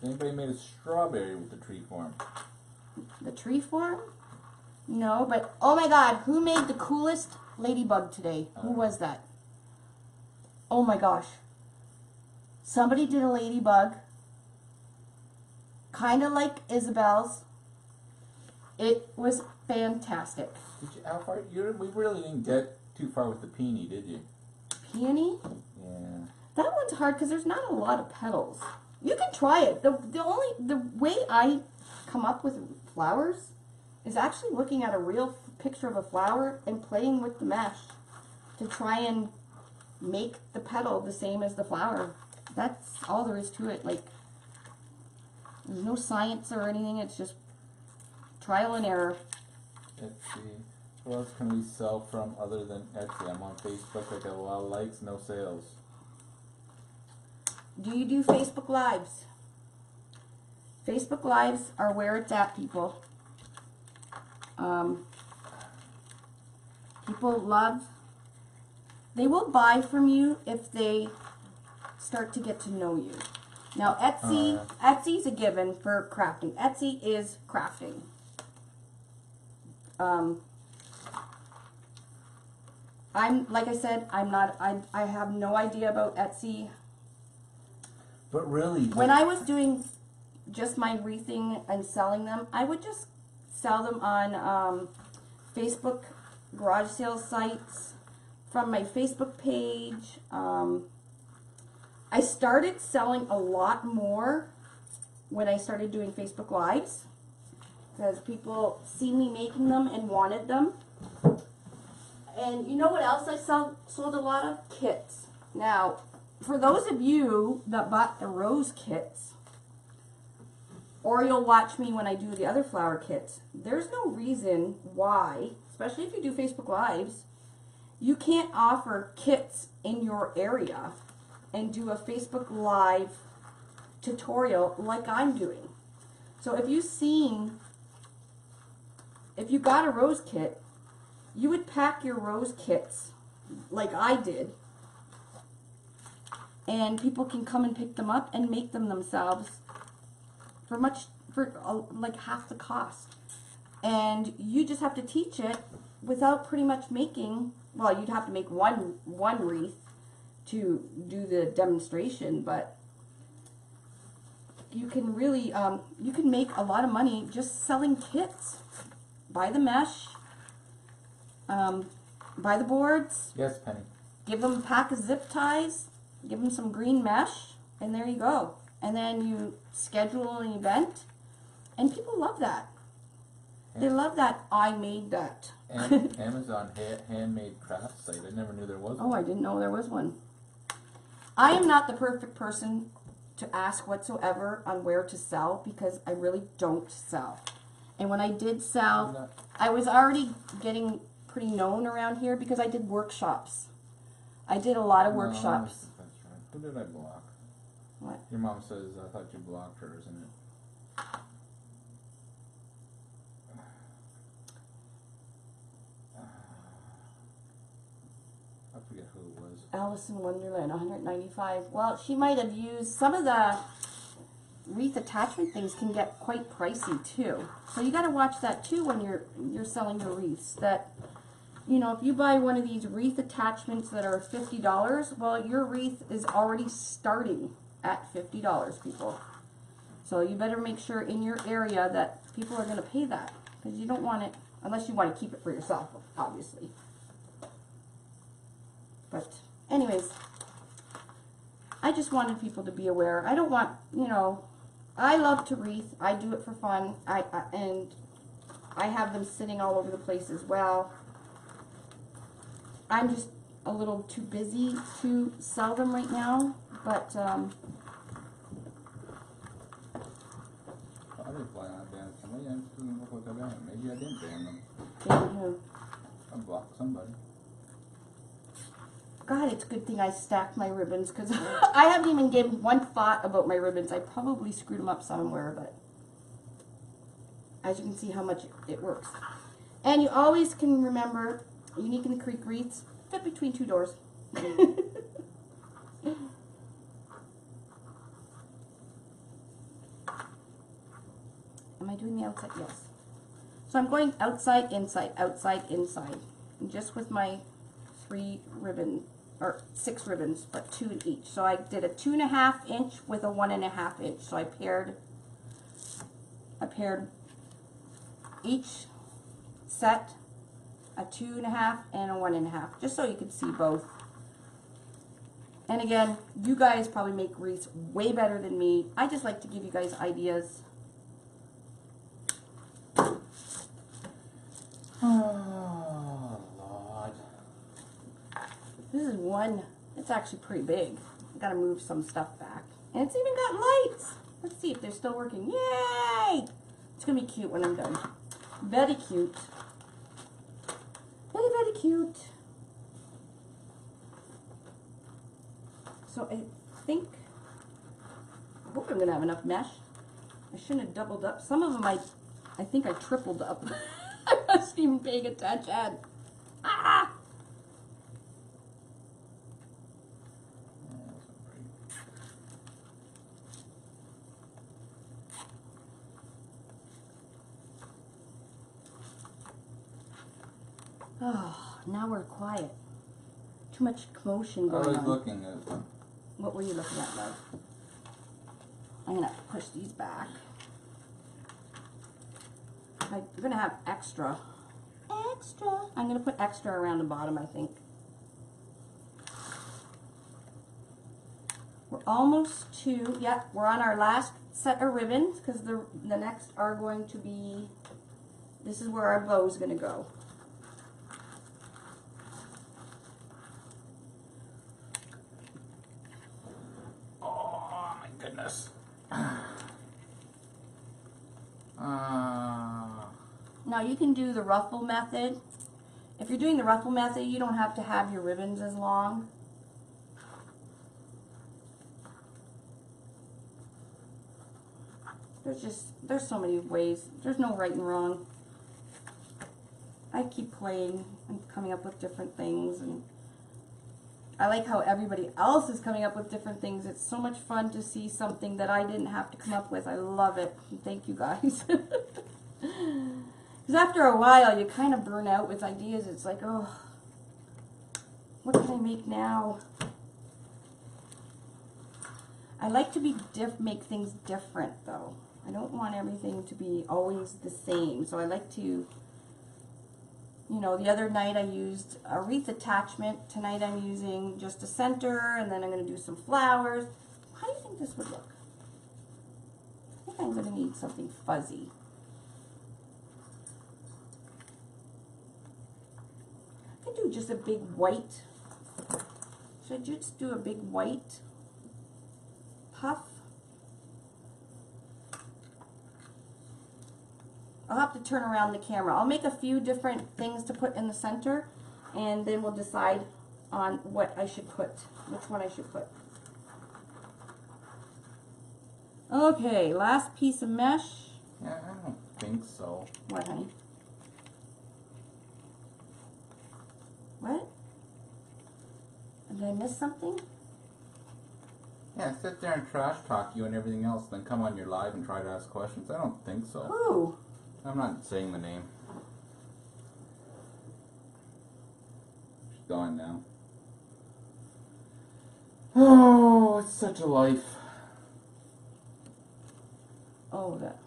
Anybody made a strawberry with the tree form? The tree form? No, but oh my god, who made the coolest ladybug today? Who was that? Oh my gosh. Somebody did a ladybug, kind of like Isabel's. It was fantastic. Did you, how far? We really didn't get too far with the peony, did you? Peony? Yeah. That one's hard because there's not a lot of petals. You can try it. The way I come up with flowers is actually looking at a real picture of a flower and playing with the mesh to try and make the petal the same as the flower. That's all there is to it. Like, there's no science or anything. It's just trial and error. Let's see. What else can we sell from other than Etsy? I'm on Facebook. I got a lot of likes, no sales. Do you do Facebook Lives? Facebook Lives are where it's at, people. People love, they will buy from you if they start to get to know you. Now Etsy's a given for crafting. Etsy is crafting. Like I said, I have no idea about Etsy. But really, When I was doing just my wreathing and selling them, I would just sell them on Facebook garage sales sites, from my Facebook page. I started selling a lot more when I started doing Facebook Lives because people see me making them and wanted them. And you know what else I sold a lot of? Kits. Now, for those of you that bought the rose kits, or you'll watch me when I do the other flower kits, there's no reason why, especially if you do Facebook Lives, you can't offer kits in your area and do a Facebook Live tutorial like I'm doing. So if you got a rose kit, you would pack your rose kits like I did, and people can come and pick them up and make them themselves for like half the cost. And you just have to teach it without pretty much making, well, you'd have to make one wreath to do the demonstration, but you can really, you can make a lot of money just selling kits. Buy the mesh, buy the boards, yes, Penny. give them a pack of zip ties, give them some green mesh, and there you go. And then you schedule an event, and people love that. They love that I made that. And Amazon handmade craft site. I never knew there was one. Oh, I didn't know there was one. I am not the perfect person to ask whatsoever on where to sell because I really don't sell. And when I did sell, I was already getting pretty known around here because I did workshops. I did a lot of workshops. That's right. Who did I block? What? Your mom says, I thought you blocked her, isn't it? I forget who it was. Alice in Wonderland, 195. Well, she might have used some of the wreath attachment things can get quite pricey too. So you got to watch that too when you're selling your wreaths. That, you know, if you buy one of these wreath attachments that are $50, well, your wreath is already starting at $50, people. So you better make sure in your area that people are going to pay that, because you don't want it unless you want to keep it for yourself, obviously. But anyways, I just wanted people to be aware. I don't want, you know, I love to wreath. I do it for fun. And I have them sitting all over the place as well. I'm just a little too busy to sell them right now, but I didn't plan on banning somebody. I just didn't look like I banned them. Maybe I didn't ban them. I blocked somebody. God, it's a good thing I stacked my ribbons, because I haven't even given one thought about my ribbons. I probably screwed them up somewhere, but as you can see how much it works. And you always can remember, Unique in the Creek wreaths fit between 2 doors. Am I doing the outside? Yes. So I'm going outside, inside, outside, inside. And just with my 3 ribbon, or 6 ribbons, but 2 in each. So I did a 2.5 inch with a 1.5 inch. So I paired each set a 2.5 and a 1.5, just so you can see both. And again, you guys probably make wreaths way better than me. I just like to give you guys ideas. Oh, Lord. This is one, it's actually pretty big. I gotta move some stuff back. And it's even got lights. Let's see if they're still working. Yay! It's gonna be cute when I'm done. Very cute. Very, very cute. So I hope I'm gonna have enough mesh. I shouldn't have doubled up. Some of them I think I tripled up. I wasn't even paying attention. Ah! Oh, now we're quiet. Too much commotion I going was on. looking at What were you looking at, love? I'm gonna have to push these back. I'm gonna have extra. I'm gonna put extra around the bottom, I think. We're almost to, yeah, we're on our last set of ribbons, because the next are going to be, this is where our bow is gonna go. Oh my goodness. Now you can do the ruffle method. If you're doing the ruffle method, you don't have to have your ribbons as long. There's so many ways. There's no right and wrong. I keep playing and coming up with different things, and I like how everybody else is coming up with different things. It's so much fun to see something that I didn't have to come up with. I love it. Thank you guys. Because after a while, you kind of burn out with ideas. It's like, oh, what can I make now? I like to make things different, though. I don't want everything to be always the same. So I like to, you know, the other night I used a wreath attachment. Tonight I'm using just a center, and then I'm going to do some flowers. How do you think this would look? I think I'm going to need something fuzzy. I could do just a big white. Should I just do a big white puff? I'll have to turn around the camera. I'll make a few different things to put in the center, and then we'll decide on what I should put, which one I should put. Okay, last piece of mesh. Yeah, I don't think so. What, honey? What? Did I miss something? Yeah, sit there and trash talk you and everything else, then come on your live and try to ask questions. I don't think so. Who? I'm not saying the name. She's gone now. Oh, it's such a life. Oh, that.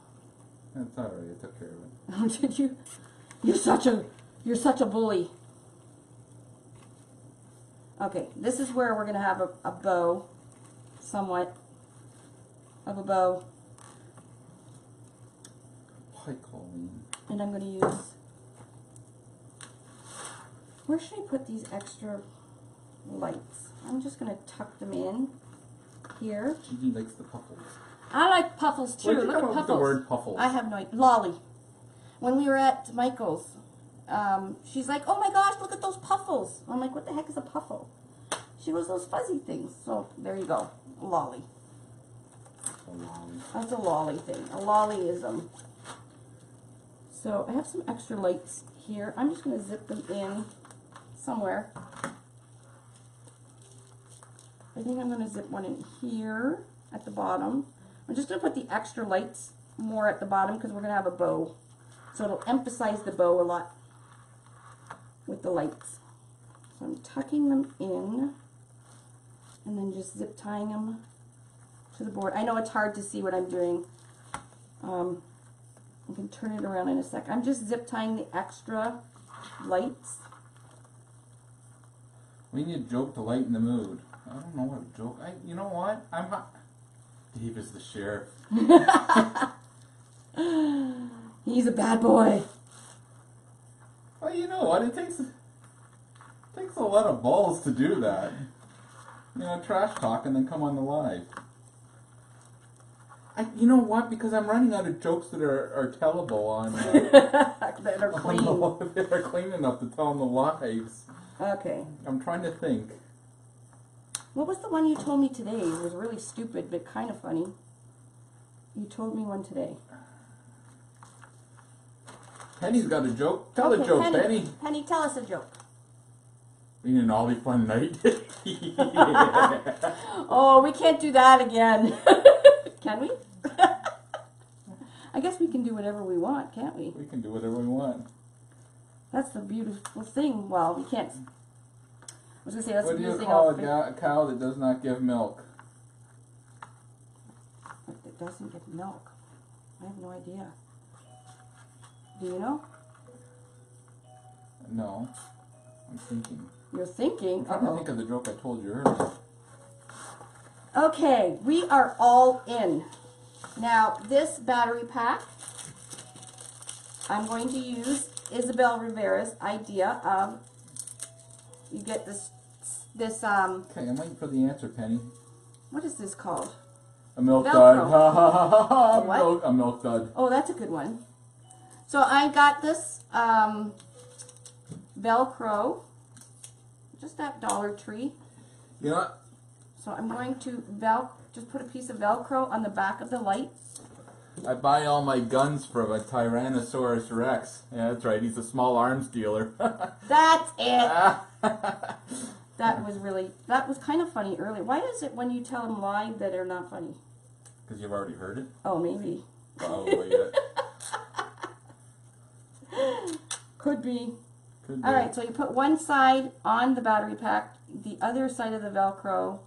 That's alright, I took care of it. Did you? You're such a bully. Okay, this is where we're going to have a bow, somewhat of a bow. Hi, Colleen. And I'm going to use, where should I put these extra lights? I'm just going to tuck them in here. Gigi likes the puffles. I like puffles too. Where'd you Look come at up with the puffles. word puffles? I have no idea. Lolly. When we were at Michael's, she's like, oh my gosh, look at those puffles. I'm like, what the heck is a puffle? She goes, those fuzzy things. So there you go. Lolly. A lolly. That's a lolly thing. A lollyism. So I have some extra lights here. I'm just going to zip them in somewhere. I think I'm going to zip one in here at the bottom. I'm just going to put the extra lights more at the bottom because we're going to have a bow. So it'll emphasize the bow a lot with the lights. So I'm tucking them in and then just zip tying them to the board. I know it's hard to see what I'm doing. I can turn it around in a sec. I'm just zip tying the extra lights. We need a joke to lighten the mood. I don't know what a joke. You know what? I'm hot. Dave is the sheriff. He's a bad boy. Well, you know what? It takes a lot of balls to do that. You know, trash talk and then come on the live. You know what? Because I'm running out of jokes that are tellable on. That are clean. That are clean enough to tell on the lives. Okay. I'm trying to think. What was the one you told me today? It was really stupid, but kind of funny. You told me one today. Penny's got a joke. Tell Okay, a joke, Penny. Penny, tell us a joke. Been an awfully fun night. Oh, we can't do that again. Can we? I guess we can do whatever we want, can't we? We can do whatever we want. That's the beautiful thing. Well, we can't. I was going to say, that's What the do you beautiful call thing. a cow that does not give milk? It doesn't get milk. I have no idea. Do you know? No. I'm thinking. You're thinking. I'm trying to think of the joke I told you earlier. Okay, we are all in. Now, this battery pack, I'm going to use Isabel Rivera's idea of, you get this, Okay, I'm waiting for the answer, Penny. what is this called? A milk Velcro. dud. What? A milk dud. Oh, that's a good one. So I got this Velcro, just at Dollar Tree. You know what? So I'm going to just put a piece of Velcro on the back of the light. I buy all my guns from a Tyrannosaurus Rex. Yeah, that's right. He's a small arms dealer. That's it. That was kind of funny earlier. Why is it when you tell them live that they're not funny? Because you've already heard it? Oh, maybe. Probably. Could be. Could be. All right, so you put one side on the battery pack, the other side of the Velcro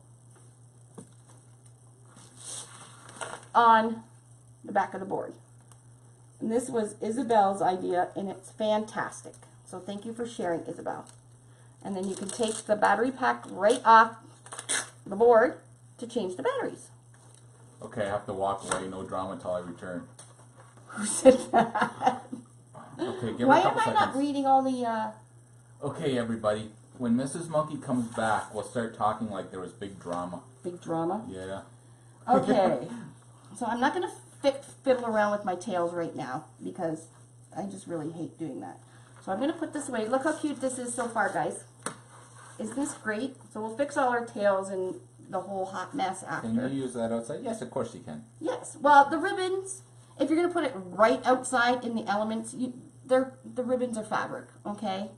on the back of the board. And this was Isabel's idea, and it's fantastic. So thank you for sharing, Isabel. And then you can take the battery pack right off the board to change the batteries. Okay, I have to walk away. No drama till I return. Who said that? Okay, give Why her a am couple I seconds. not reading all the, Okay, everybody. When Mrs. Monkey comes back, we'll start talking like there was big drama. big drama? Yeah. Okay. So I'm not going to fiddle around with my tails right now because I just really hate doing that. So I'm going to put this away. Look how cute this is so far, guys. Isn't this great? So we'll fix all our tails and the whole hot mess Can you after. use that outside? Yes, of course you can. Yes. Well, the ribbons, if you're going to put it right outside in the elements, the ribbons are fabric, okay?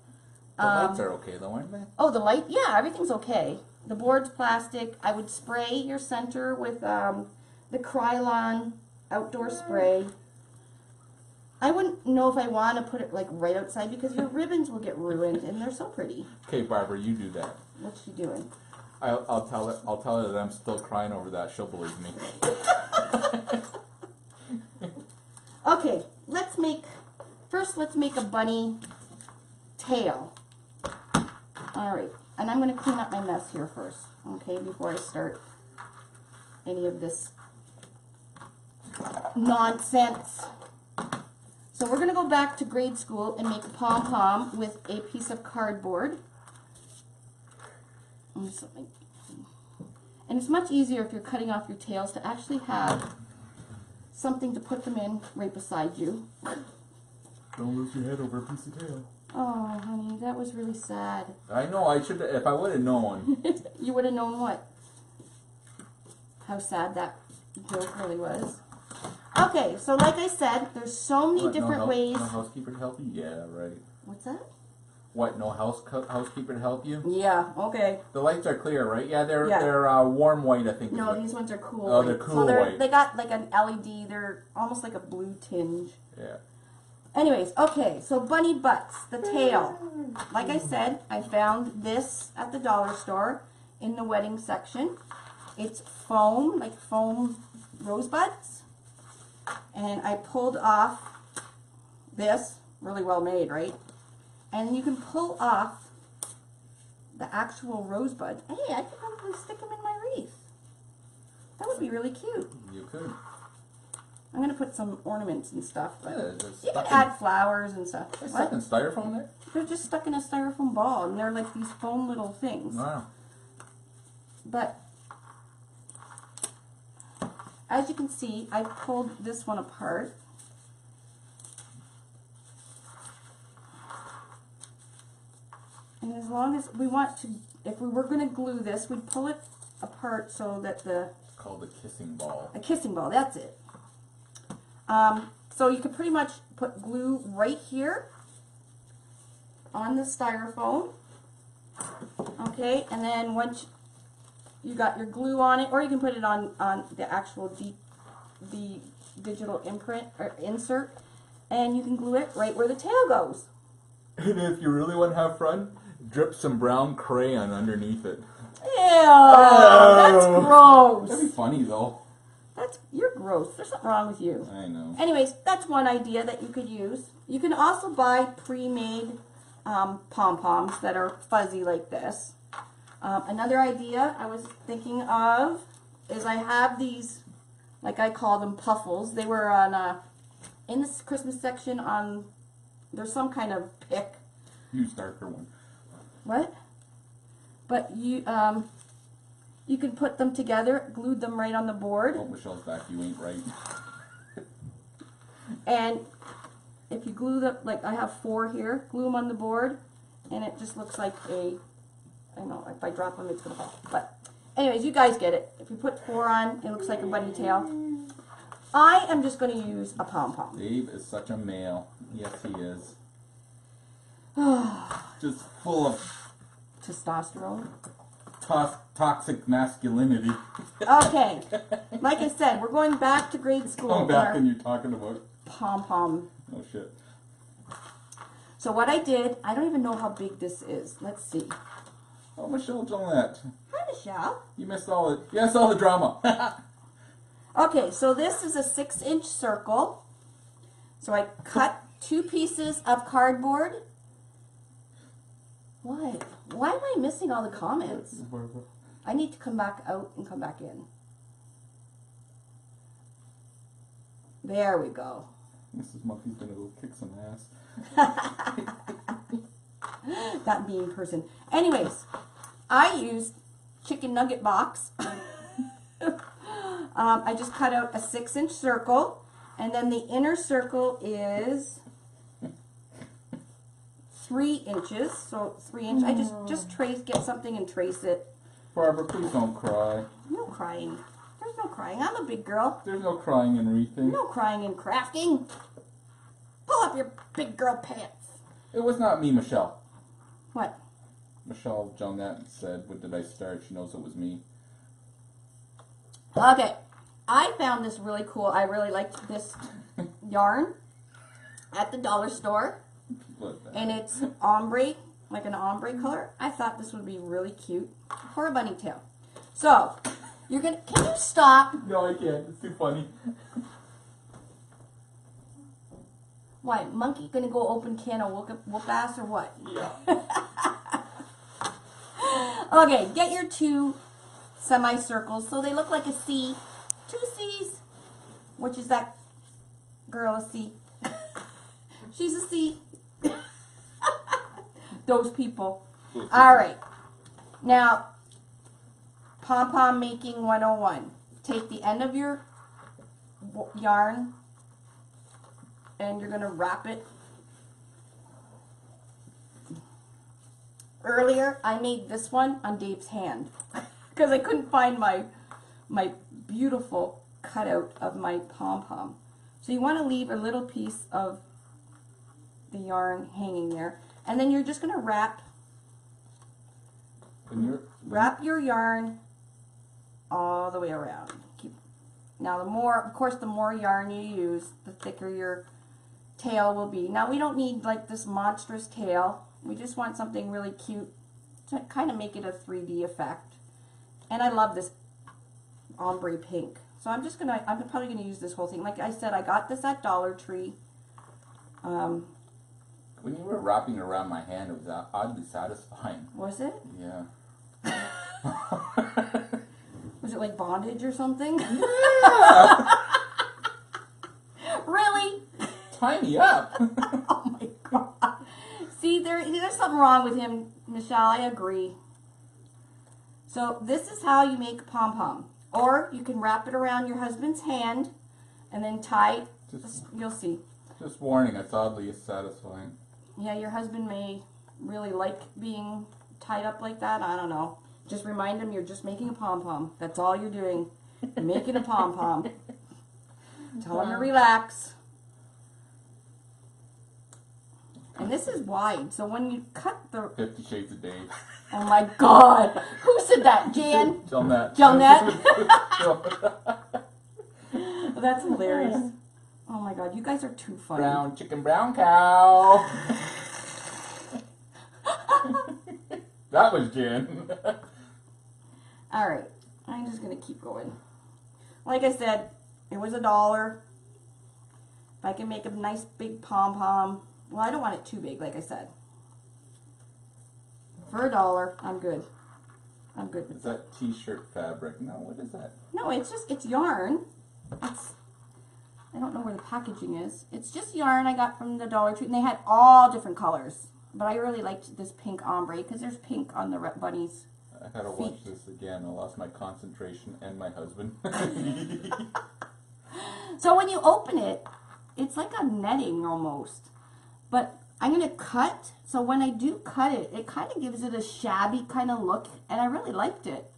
The lights are okay though, aren't they? Oh, the light? Yeah, everything's okay. The board's plastic. I would spray your center with the Krylon outdoor spray. I wouldn't know if I want to put it like right outside because your ribbons will get ruined and they're so pretty. Okay, Barbara, you do that. What's she doing? I'll tell her that I'm still crying over that. She'll believe me. Okay, let's make a bunny tail. Alright, and I'm going to clean up my mess here first, okay, before I start any of this nonsense. So we're going to go back to grade school and make a pom-pom with a piece of cardboard. And it's much easier if you're cutting off your tails to actually have something to put them in right beside you. Don't lose your head over a piece of tail. Oh, honey, that was really sad. I know, I should, if I would have known. You would have known what? How sad that joke really was. Okay, so like I said, there's so many different ways. No housekeeper to help you? Yeah, right. What's that? What, no housekeeper to help you? Yeah, okay. The lights are clear, right? Yeah, they're Yeah. warm white, I think. No, these ones are cool. Oh, they're white. cool white. They got like an LED. They're almost like a blue tinge. Yeah. Anyways, okay, so bunny butts, the tail. Like I said, I found this at the dollar store in the wedding section. It's foam, like foam rosebuds. And I pulled off this, really well made, right? And you can pull off the actual rosebud. Hey, I could probably stick them in my wreath. That would be really cute. You could. I'm going to put some ornaments and stuff. But Yeah, you can add flowers and stuff. They're stuck in styrofoam there? They're just stuck in a styrofoam ball, and they're like these foam little things. Wow. But as you can see, I pulled this one apart. And as long as we want to, if we were going to glue this, we'd pull it apart so that It's called a kissing ball. a kissing ball, that's it. So you could pretty much put glue right here on the styrofoam. Okay, and then once you got your glue on it, or you can put it on the actual the digital imprint or insert, and you can glue it right where the tail goes. And if you really want to have fun, drip some brown crayon underneath it. Ew, that's gross. That'd be funny though. You're gross. There's something wrong with you. I know. Anyways, that's one idea that you could use. You can also buy pre-made pom-poms that are fuzzy like this. Another idea I was thinking of is I have these, like I call them puffles. They were on in this Christmas section on, there's some kind of pick. Use darker one. What? But you could put them together, glued them right on the board. Oh, Michelle's back. You ain't right. And if you glue them, like I have 4 here, glue them on the board, and it just looks like a, I know, if I drop them, it's going to fall. But anyways, you guys get it. If you put 4 on, it looks like a bunny tail. I am just going to use a pom-pom. Dave is such a male. Yes, he is. Just full of Testosterone. toxic masculinity. Okay, like I said, we're going back to grade school. I'm back and you're talking about pom-pom. oh shit. So what I did, I don't even know how big this is. Let's see. Oh, Michelle Jonette. Hi, Michelle. You missed all the drama. Okay, so this is a 6-inch circle. So I cut 2 pieces of cardboard. What? Why am I missing all the comments? I need to come back out and come back in. There we go. Mrs. Monkey's gonna go kick some ass. That mean person. Anyways, I used chicken nugget box. I just cut out a 6-inch circle, and then the inner circle is 3 inches. So 3 inches. I just get something and trace it. Barbara, please don't cry. No crying. There's no crying. I'm a big girl. There's no crying in wreathing. No crying in crafting. Pull up your big girl pants. It was not me, Michelle. What? Michelle Jonette said, "What did I start?" She knows it was me. Okay. I found this really cool. I really liked this yarn at the dollar store. And it's ombre, like an ombre color. I thought this would be really cute for a bunny tail. So, you're gonna, can you stop? No, I can't. It's too funny. Why, monkey gonna go open can of whoop ass or what? Yeah. Okay, get your 2 semicircles so they look like a C. 2 C's. Which is that girl a C? She's a C. Those people. All right. Now, pom-pom making 101. Take the end of your yarn and you're going to wrap it. Earlier, I made this one on Dave's hand because I couldn't find my beautiful cutout of my pom-pom. So you want to leave a little piece of the yarn hanging there, and then you're just going to wrap your yarn all the way around. Now the more yarn you use, the thicker your tail will be. Now we don't need like this monstrous tail. We just want something really cute to kind of make it a 3D effect. And I love this ombre pink. So I'm probably gonna use this whole thing. Like I said, I got this at Dollar Tree. When you were wrapping it around my hand, it was oddly satisfying. Was it? Yeah. Was it like bondage or something? Yeah. Really? Tie me up. Oh my God. See, there's something wrong with him, Michelle. I agree. So this is how you make a pom-pom. Or you can wrap it around your husband's hand and then tie, you'll see. Just warning, it's oddly satisfying. Yeah, your husband may really like being tied up like that. I don't know. Just remind him you're just making a pom-pom. That's all you're doing. You're making a pom-pom. Tell him to relax. And this is wide, so when you cut the... 50 Shades of Dave. Oh my God. Who said that, Jan? Jonette. That's hilarious. Oh my God, you guys are too funny. Brown chicken, brown cow. That was Jan. All right, I'm just going to keep going. Like I said, it was $1. If I can make a nice big pom-pom. Well, I don't want it too big, like I said. For $1, I'm good. I'm good with Is that t-shirt fabric? No, what is that? No, it's yarn. I don't know where the packaging is. It's just yarn I got from the Dollar Tree, and they had all different colors. But I really liked this pink ombre because there's pink on the bunny's I gotta feet. watch this again. I lost my concentration and my husband. So when you open it, it's like a netting almost. But I'm going to cut. So when I do cut it, it kind of gives it a shabby kind of look. And I really liked it.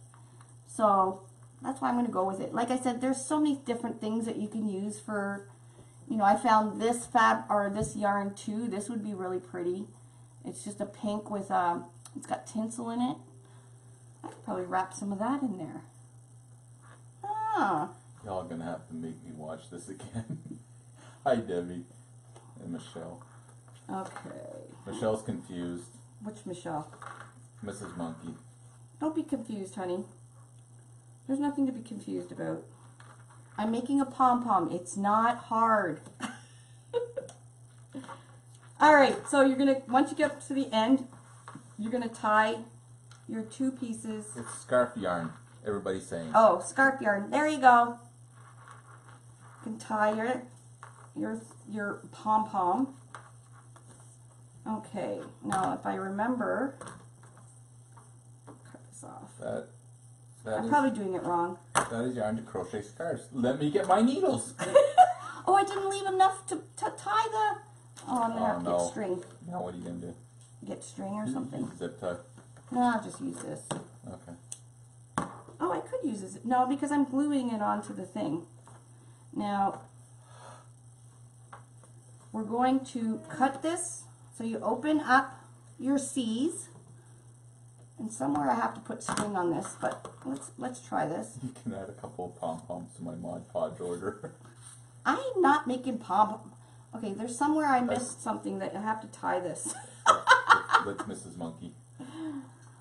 So that's why I'm going to go with it. Like I said, there's so many different things that you can use for, you know, I found this this yarn too. This would be really pretty. It's just a pink with, it's got tinsel in it. I could probably wrap some of that in there. Ah. Y'all are gonna have to make me watch this again. Hi, Debbie and Michelle. Okay. Michelle's confused. Which Michelle? Mrs. Monkey. Don't be confused, honey. There's nothing to be confused about. I'm making a pom-pom. It's not hard. Alright, so you're going to, once you get to the end, you're going to tie your 2 pieces. It's scarf yarn, everybody's saying. Oh, scarf yarn. There you go. You can tie your pom-pom. Okay, now if I remember, cut this off. I'm probably doing it wrong. That is yarn to crochet scarves. Let me get my needles. Oh, I didn't leave enough to tie the... Oh, I'm going to have to get string. Now what are you going to do? Get string or something. Zip tie. No, I'll just use this. Okay. Oh, I could use this. No, because I'm gluing it onto the thing. Now, we're going to cut this. So you open up your C's. And somewhere I have to put string on this, but let's try this. You can add a couple of pom-poms to my Mod Podge order. I'm not making pom-pom. Okay, there's somewhere I missed something that I have to tie this. That's Mrs. Monkey.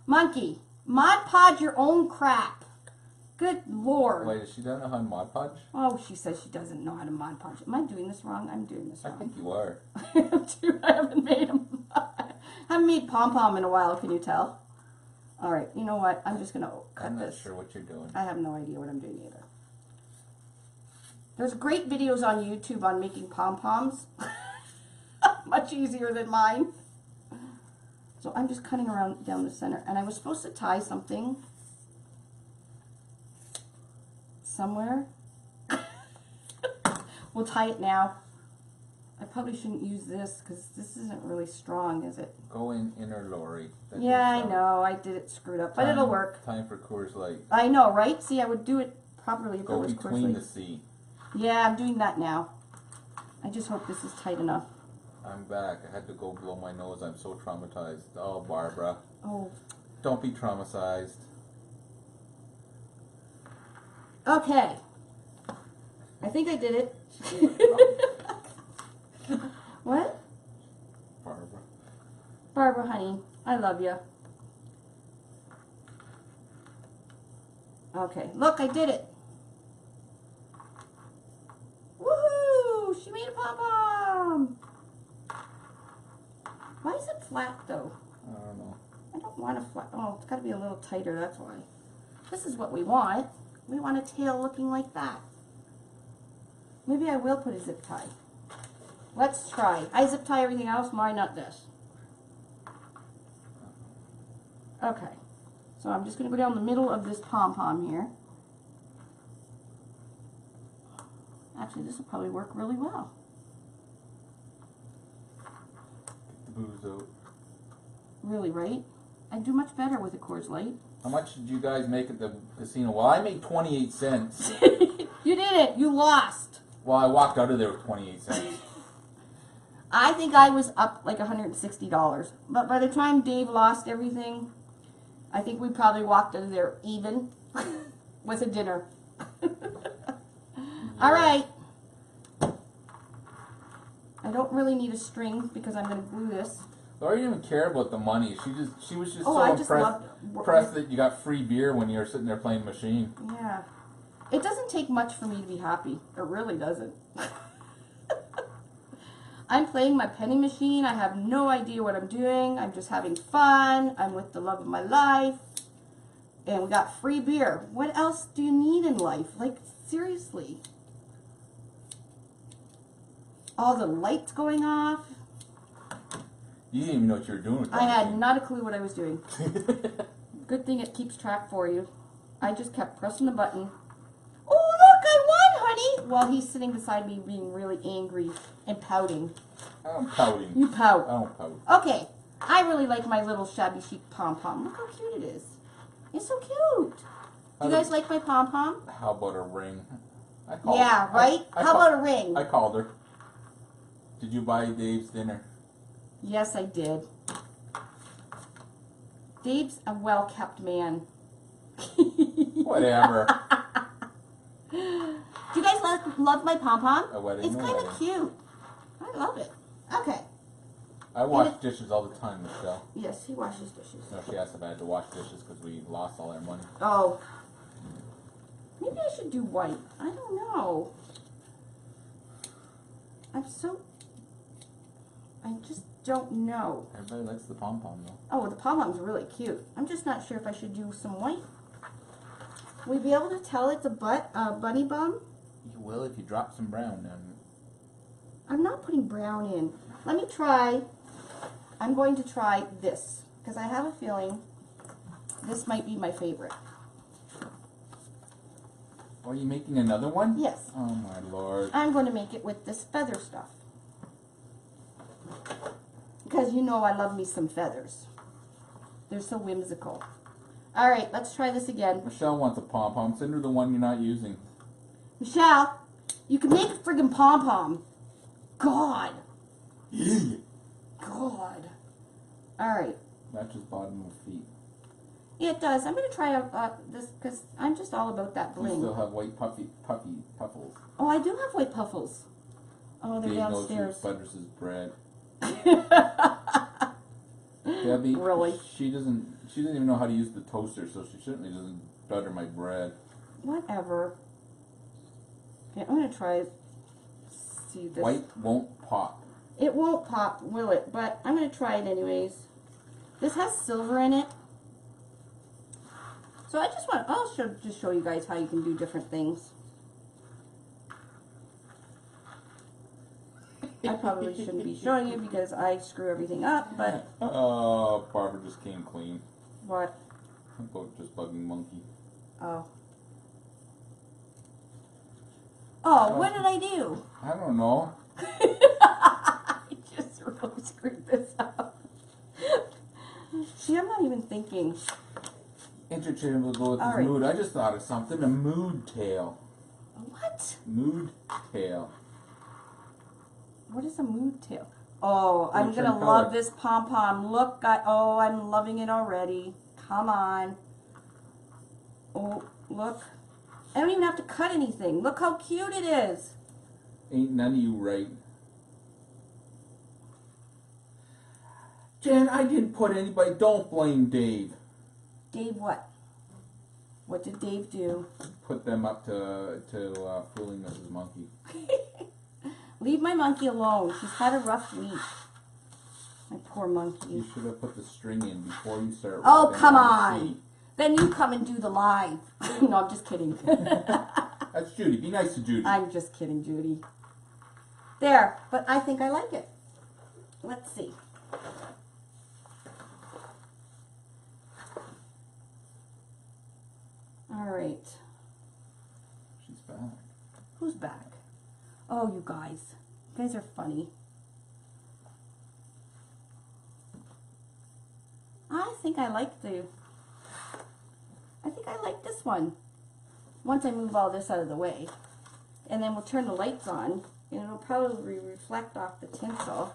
Monkey, Mod Podge your own crap. Good Lord. Wait, is she done on Mod Podge? Oh, she says she doesn't know how to Mod Podge. Am I doing this wrong? I'm doing this wrong. I think you are. I haven't made them. I haven't made pom-pom in a while, can you tell? Alright, you know what? I'm just going to cut I'm not this. sure what you're doing. I have no idea what I'm doing either. There's great videos on YouTube on making pom-poms. Much easier than mine. So I'm just cutting around down the center. And I was supposed to tie something somewhere. We'll tie it now. I probably shouldn't use this because this isn't really strong, is it? Go in inner Lori. Yeah, I know. I did it screwed up, but it'll work. Time for Coors Light. I know, right? See, I would do it properly if it Go was between Coors the Light. C. Yeah, I'm doing that now. I just hope this is tight enough. I'm back. I had to go blow my nose. I'm so traumatized. Oh, Barbara. Oh. Don't be traumatized. Okay. I think I did it. What? Barbara. Barbara, honey, I love you. Okay, look, I did it. Woohoo! She made a pom-pom! Why is it flat, though? I don't know. I don't want a flat. Oh, it's got to be a little tighter, that's why. This is what we want. We want a tail looking like that. Maybe I will put a zip tie. Let's try. I zip tie everything else, why not this? Okay. So I'm just going to go down the middle of this pom-pom here. Actually, this will probably work really well. Get the booze out. Really, right? I do much better with a Coors Light. How much did you guys make at the casino? Well, I made 28 cents. You did it. You lost. Well, I walked out of there with 28 cents. I think I was up like $160. But by the time Dave lost everything, I think we probably walked out of there even with a dinner. All right. I don't really need a string because I'm going to glue this. Lori didn't even care about the money. She was just Oh, so I just impressed that you got free beer when you were sitting there playing the machine. Yeah. It doesn't take much for me to be happy. It really doesn't. I'm playing my penny machine. I have no idea what I'm doing. I'm just having fun. I'm with the love of my life. And we got free beer. What else do you need in life? Like, seriously. All the lights going off. You didn't even know what you were doing with that I had machine. not a clue what I was doing. Good thing it keeps track for you. I just kept pressing the button. Oh, look, I won, honey! While he's sitting beside me being really angry and pouting. I'm pouting. You pout. I don't pout. Okay, I really like my little shabby chic pom-pom. Look how cute it is. It's so cute. Do you guys like my pom-pom? How about a ring? Yeah, right? How about a ring? I called her. Did you buy Dave's dinner? Yes, I did. Dave's a well-kept man. Whatever. Do you guys love my pom-pom? A wedding, It's no kind of wedding. cute. I love it. Okay. I wash dishes all the time, Michelle. Yes, he washes dishes. No, she asked if I had to wash dishes because we lost all our money. Oh. Maybe I should do white. I don't know. I just don't know. Everybody likes the pom-pom, though. Oh, the pom-pom's really cute. I'm just not sure if I should do some white. Will you be able to tell it's a bunny bum? You will if you drop some brown down. I'm not putting brown in. Let me try. I'm going to try this because I have a feeling this might be my favorite. Are you making another one? Yes. Oh my lord. I'm going to make it with this feather stuff. Because you know I love me some feathers. They're so whimsical. Alright, let's try this again. Michelle wants a pom-pom. Send her the one you're not using. Michelle, you can make a friggin' pom-pom. God. Yeah. God. Alright. Matches bottom of feet. Yeah, it does. I'm going to try this because I'm just all about that You bling. still have white puffles. Oh, I do have white puffles. Oh, they're Dave knows who downstairs. butters his bread. Debbie, Really? She doesn't even know how to use the toaster, so she certainly doesn't butter my bread. Whatever. Okay, I'm going to try. See this. White won't pop. It won't pop, will it? But I'm going to try it anyways. This has silver in it. So I just want, I'll just show you guys how you can do different things. I probably shouldn't be showing you because I screw everything up, but Oh, Barbara just came clean what? about just bugging Monkey. Oh. Oh, what did I do? I don't know. I just really screwed this up. See, I'm not even thinking. Interchangeable with All his right. mood. I just thought of something. A mood tail. What? Mood tail. What is a mood tail? Oh, I'm Which gonna one love color? this pom-pom. Look, oh, I'm loving it already. Come on. Oh, look. I don't even have to cut anything. Look how cute it is. Ain't none of you right. Jen, I didn't put anybody. Don't blame Dave. Dave what? What did Dave do? Put them up to fooling Mrs. Monkey. Leave my monkey alone. She's had a rough week. My poor monkey. You should have put the string in before you start. Oh, rubbing come the on. seat. Then you come and do the live. No, I'm just kidding. That's Judy. Be nice to Judy. I'm just kidding, Judy. There, but I think I like it. Let's see. All right. She's back. Who's back? Oh, you guys. You guys are funny. I think I like this one. Once I move all this out of the way. And then we'll turn the lights on. And it'll probably reflect off the tinsel.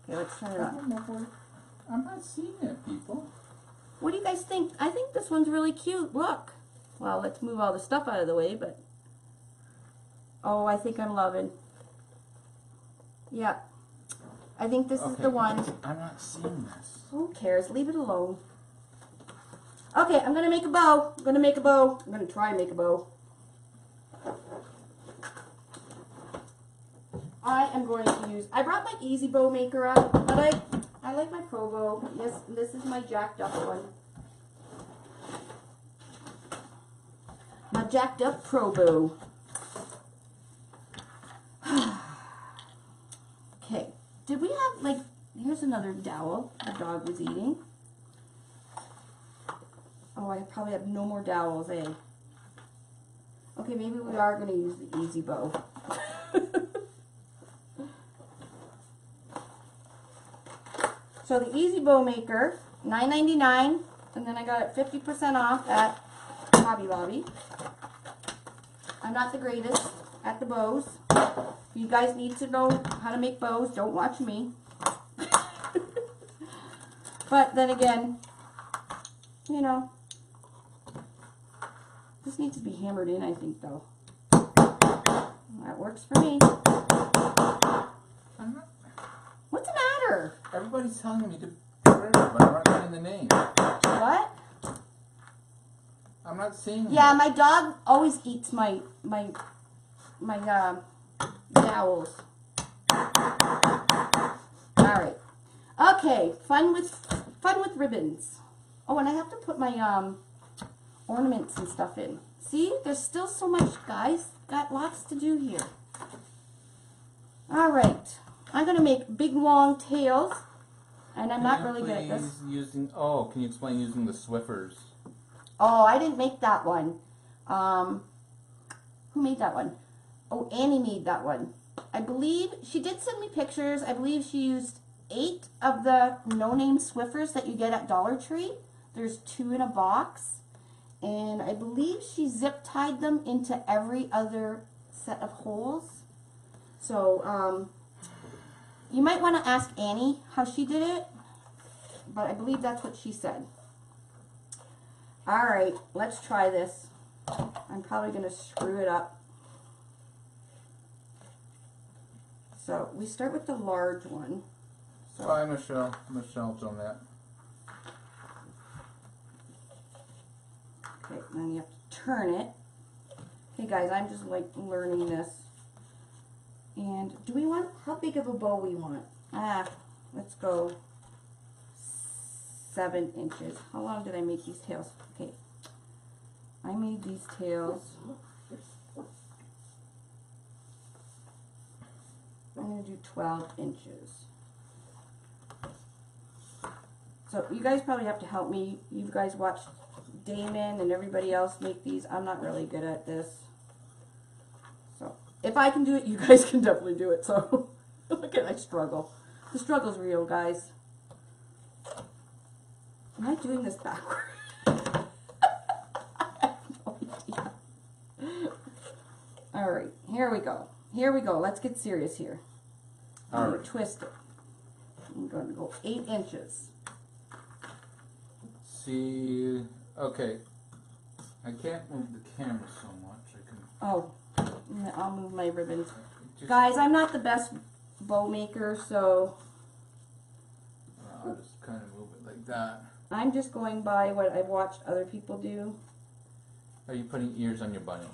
Okay, let's turn it on. I'm not seeing it, people. What do you guys think? I think this one's really cute. Look. Well, let's move all the stuff out of the way, but... Oh, I think I'm loving. Yeah. I think this is the one. I'm not seeing this. Who cares? Leave it alone. Okay, I'm gonna make a bow. I'm gonna make a bow. I'm gonna try and make a bow. I am going to use, I brought my easy bow maker up, but I like my pro bow. Yes, this is my jacked up one. My jacked up pro bow. Okay, did we have, like, here's another dowel the dog was eating. Oh, I probably have no more dowels, eh? Okay, maybe we are going to use the easy bow. So the easy bow maker, $9.99, and then I got it 50% off at Hobby Lobby. I'm not the greatest at the bows. If you guys need to know how to make bows, don't watch me. But then again, you know, this needs to be hammered in, I think, though. That works for me. What's the matter? Everybody's telling me to get it, but I'm not getting the name. What? I'm not seeing Yeah, it. my dog always eats my dowels. Alright. Okay, fun with ribbons. Oh, and I have to put my ornaments and stuff in. See, there's still so much, guys. Got lots to do here. Alright. I'm gonna make big long tails. And I'm not really good at this. Can you explain using the Swiffers? Oh, I didn't make that one. Who made that one? Oh, Annie made that one. I believe she did send me pictures. I believe she used 8 of the no-name Swiffers that you get at Dollar Tree. There's 2 in a box. And I believe she zip-tied them into every other set of holes. So, you might want to ask Annie how she did it. But I believe that's what she said. Alright, let's try this. I'm probably going to screw it up. So, we start with the large one. So, Bye, Michelle. Michelle's on that. okay, then you have to turn it. Okay guys, I'm just like learning this. And do we want, how big of a bow we want? Let's go 7 inches. How long did I make these tails? Okay. I made these tails. I'm going to do 12 inches. So you guys probably have to help me. You guys watch Damon and everybody else make these. I'm not really good at this. So if I can do it, you guys can definitely do it. So look at, I struggle. The struggle's real, guys. Am I doing this backward? I have no idea. All right, here we go. Here we go. Let's get serious here. I'm going to twist it. I'm going to go 8 inches. See, okay. I can't move the camera so much. I can. Oh, I'll move my ribbons. Just, Guys, I'm not the best bow maker, so I'll just kind of move it like that. I'm just going by what I've watched other people do. Are you putting ears on your bunny?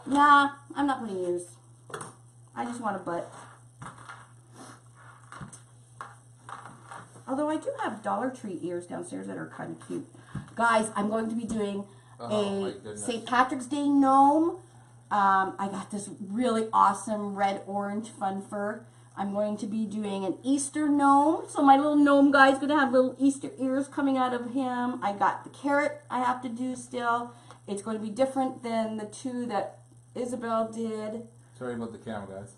Nah, I'm not putting ears. I just want a butt. Although I do have Dollar Tree ears downstairs that are kind of cute. Guys, I'm going to be doing a St. Patrick's Day gnome. I got this really awesome red-orange fun fur. I'm going to be doing an Easter gnome. So my little gnome guy's going to have little Easter ears coming out of him. I got the carrot I have to do still. It's going to be different than the 2 that Isabel did. Sorry about the camera, guys.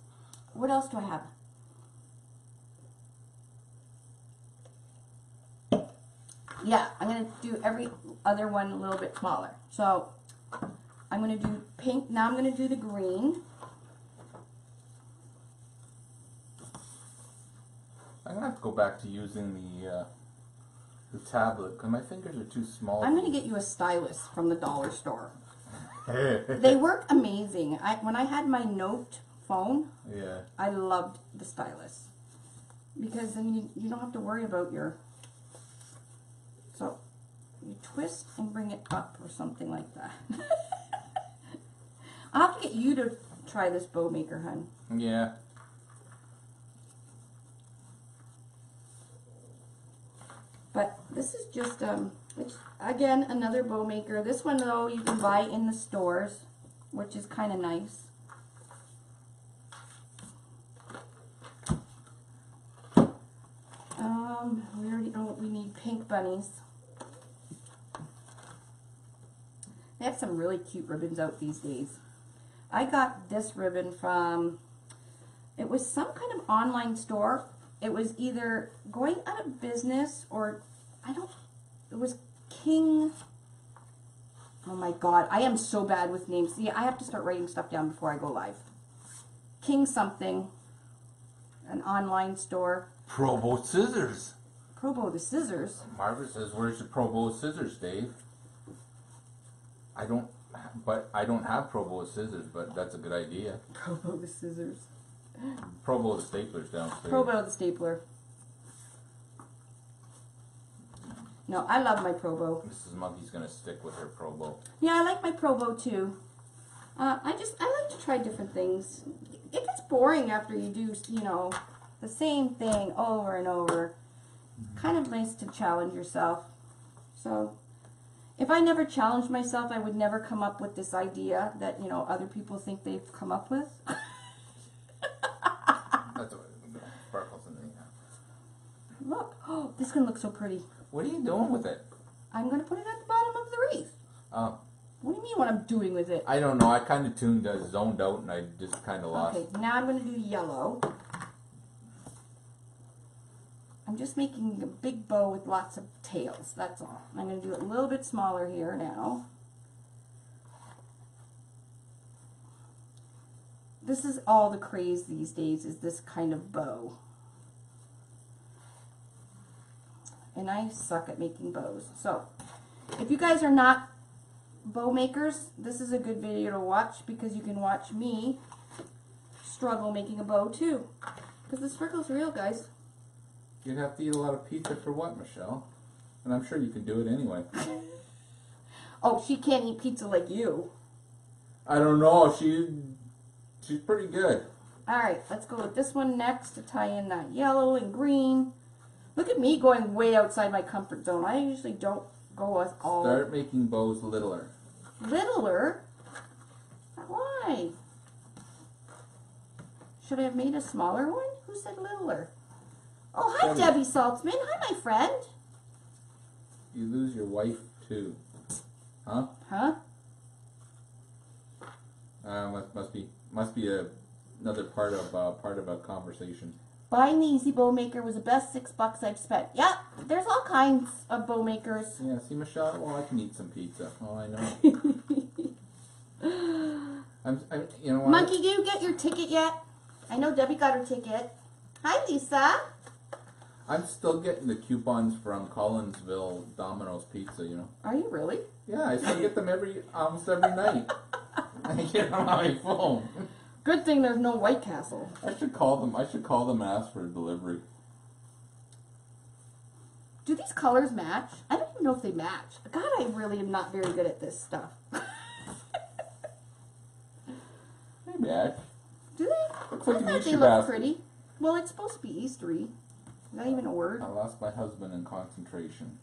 What else do I have? Yeah, I'm going to do every other one a little bit smaller. So I'm going to do pink. Now I'm going to do the green. I'm going to have to go back to using the tablet because my fingers are too small. I'm going to get you a stylus from the dollar store. They work amazing. When I had my Note phone, yeah, I loved the stylus. Because then you don't have to worry about your... So, you twist and bring it up or something like that. I'll have to get you to try this bow maker, hun. Yeah. But this is just, it's, again, another bow maker. This one, though, you can buy in the stores, which is kind of nice. We already know we need pink bunnies. They have some really cute ribbons out these days. I got this ribbon from, it was some kind of online store. It was either going out of business or, it was King, oh my god, I am so bad with names. See, I have to start writing stuff down before I go live. King something, an online store. Probo scissors. Probo the scissors. Margaret says, "Where's your Probo scissors, Dave?" I don't have Probo scissors, but that's a good idea. Probo the scissors. Probo the stapler's downstairs. Probo the stapler. No, I love my Probo. Mrs. Monkey's gonna stick with her Probo. Yeah, I like my Probo too. I like to try different things. It gets boring after you do, the same thing over and over. Kind of nice to challenge yourself. So, if I never challenged myself, I would never come up with this idea that, other people think they've come up with. That's what sparkles in the Look, oh, this can look so pretty. What are you doing with it? I'm going to put it at the bottom of the wreath. Oh. What do you mean what I'm doing with it? I don't know. I kind of zoned out and I just kind of lost. Okay, now I'm going to do yellow. I'm just making a big bow with lots of tails, that's all. I'm going to do it a little bit smaller here now. This is all the craze these days, is this kind of bow. And I suck at making bows. So, if you guys are not bow makers, this is a good video to watch because you can watch me struggle making a bow too. Because the struggle's real, guys. You'd have to eat a lot of pizza for what, Michelle? And I'm sure you could do it anyway. Oh, she can't eat pizza like you. I don't know. She's pretty good. Alright, let's go with this one next to tie in that yellow and green. Look at me going way outside my comfort zone. I usually don't go with all. Start making bows littler. Littler? Why? Should I have made a smaller one? Who said littler? Oh, hi, Debbie Saltzman. Hi, my friend. You lose your wife too. Huh? Huh? Must be another part of a conversation. Buying the Easy Bow Maker was the best $6 I've spent. Yeah, there's all kinds of bow makers. Yeah, see, Michelle. Well, I can eat some pizza. Oh, I know. You know what? Monkey, did you get your ticket yet? I know Debbie got her ticket. Hi, Lisa. I'm still getting the coupons from Collinsville Domino's Pizza. You know. Are you really? Yeah, I still get them almost every night. I get them on my phone. Good thing there's no White Castle. I should call them and ask for a delivery. Do these colors match? I don't even know if they match. God, I really am not very good at this stuff. They match. Do they? Looks like I an thought Easter they look basket. pretty. Well, it's supposed to be Eastery. Not even a word. I lost my husband in concentration.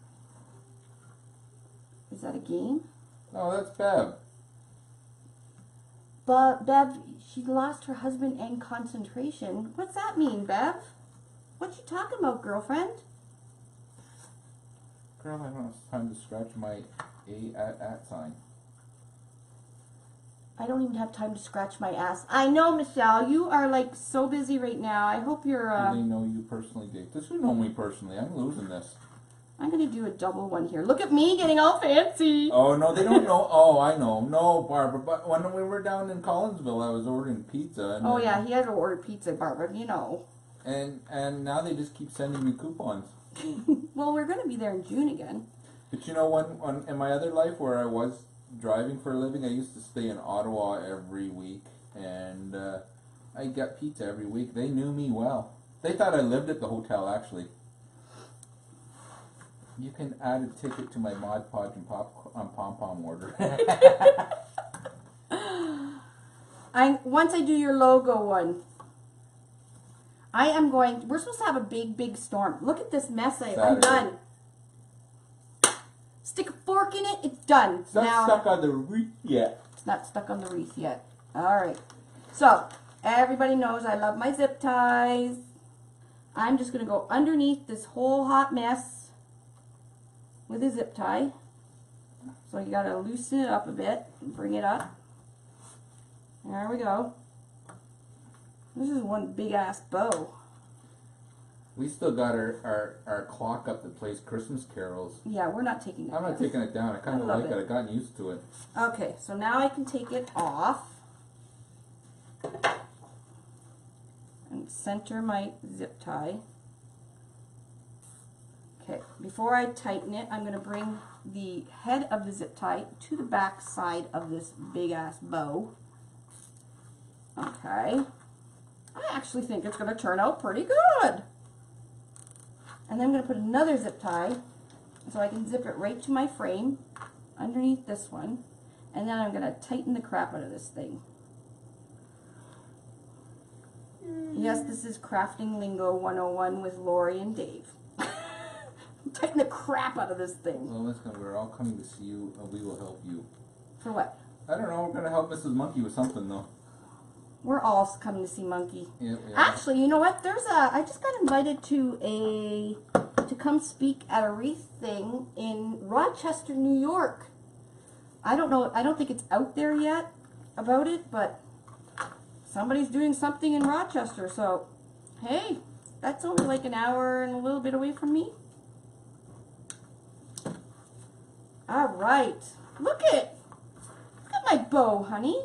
Is that a game? Oh, that's Bev. But Bev, she lost her husband in concentration. What's that mean, Bev? What you talking about, girlfriend? Girl, I don't have time to scratch my at sign. I don't even have time to scratch my ass. I know, Michelle. You are like so busy right now. I hope you're. Do they know you personally, Dave? Does who know me personally? I'm losing this. I'm gonna do a double one here. Look at me getting all fancy. Oh no, they don't know. Oh, I know. No, Barbara. But when we were down in Collinsville, I was ordering pizza. And Oh yeah, he had to order pizza, Barbara. You know. And now they just keep sending me coupons. Well, we're gonna be there in June again. But you know, when in my other life where I was driving for a living, I used to stay in Ottawa every week, and I got pizza every week. They knew me well. They thought I lived at the hotel, actually. You can add a ticket to my Mod Podge and Pom Pom order. Once I do your logo one, I am going. We're supposed to have a big storm. Look at this mess. I'm done. Stick a fork in it. It's done. It's not stuck on the wreath yet. It's not stuck on the wreath yet. All right. So everybody knows I love my zip ties. I'm just gonna go underneath this whole hot mess with a zip tie. So you gotta loosen it up a bit and bring it up. There we go. This is one big ass bow. We still got our clock up that plays Christmas carols. Yeah, we're not taking it I'm not down. taking it down. I kind of love like it. I've gotten used to it. Okay, so now I can take it off and center my zip tie. Okay, before I tighten it, I'm going to bring the head of the zip tie to the back side of this big ass bow. Okay, I actually think it's going to turn out pretty good. And then I'm going to put another zip tie so I can zip it right to my frame underneath this one. And then I'm going to tighten the crap out of this thing. Yes, this is Crafting Lingo 101 with Lori and Dave. Tighten the crap out of this thing. Well, listen, we're all coming to see you, and we will help you. For what? I don't know. We're going to help Mrs. Monkey with something, though. We're all coming to see Monkey. Yeah. Actually, you know what? I just got invited to come speak at a wreath thing in Rochester, New York. I don't know. I don't think it's out there yet about it, but somebody's doing something in Rochester. So, hey, that's only like an hour and a little bit away from me. All right. Look at my bow, honey.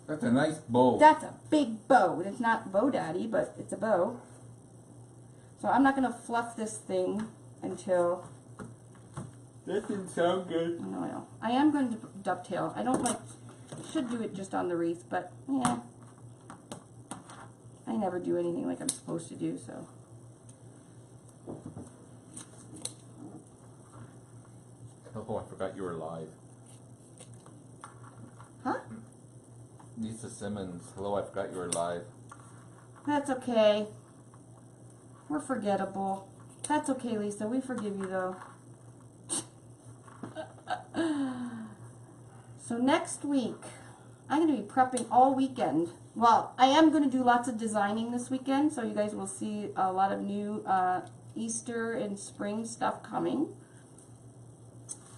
That's a nice bow. That's a big bow. It's not Bow Daddy, but it's a bow. So I'm not going to fluff this thing until... That didn't sound good. No. I am going to dovetail. I don't like... should do it just on the wreath, but yeah. I never do anything like I'm supposed to do, so... Oh, I forgot you were live. Huh? Lisa Simmons. Hello, I forgot you were live. That's okay. we're forgettable. That's okay, Lisa. We forgive you, though. So next week, I'm going to be prepping all weekend. Well, I am going to do lots of designing this weekend, so you guys will see a lot of new Easter and spring stuff coming.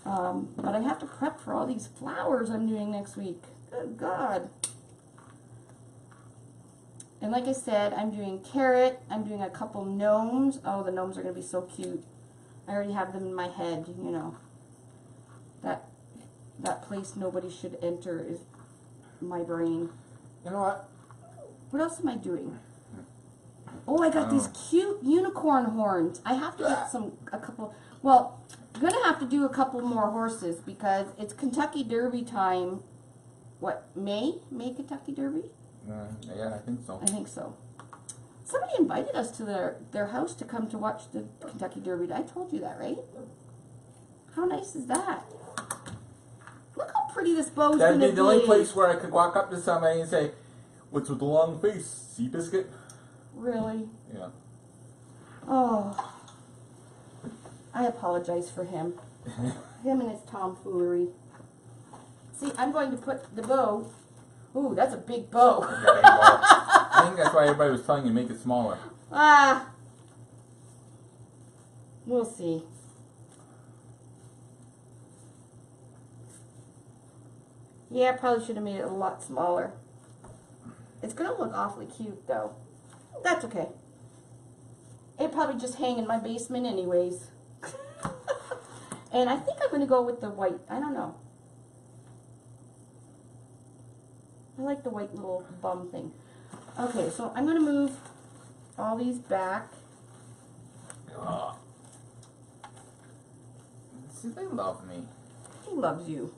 But I have to prep for all these flowers I'm doing next week. Good God. And like I said, I'm doing carrot. I'm doing a couple gnomes. Oh, the gnomes are going to be so cute. I already have them in my head, you know. That place nobody should enter is my brain. You know what? What else am I doing? Oh, I got these cute unicorn horns. I have to get a couple. Well, I'm going to have to do a couple more horses because it's Kentucky Derby time. What, May? May Kentucky Derby? Yeah, I think so. I think so. Somebody invited us to their house to come to watch the Kentucky Derby. I told you that, right? How nice is that? Look how pretty this bow's That'd gonna be the only place where I could walk up to somebody and say, "What's with the long face? Seabiscuit?" Really? Yeah. Oh. I apologize for him. Him and his tomfoolery. See, I'm going to put the bow. Ooh, that's a big bow. I think that's why everybody was telling you to make it smaller. Ah. We'll see. Yeah, I probably should have made it a lot smaller. It's going to look awfully cute, though. That's okay. It'd probably just hang in my basement anyways. And I think I'm going to go with the white. I don't know. I like the white little bum thing. Okay, so I'm going to move all these back. See, they love me. He loves you.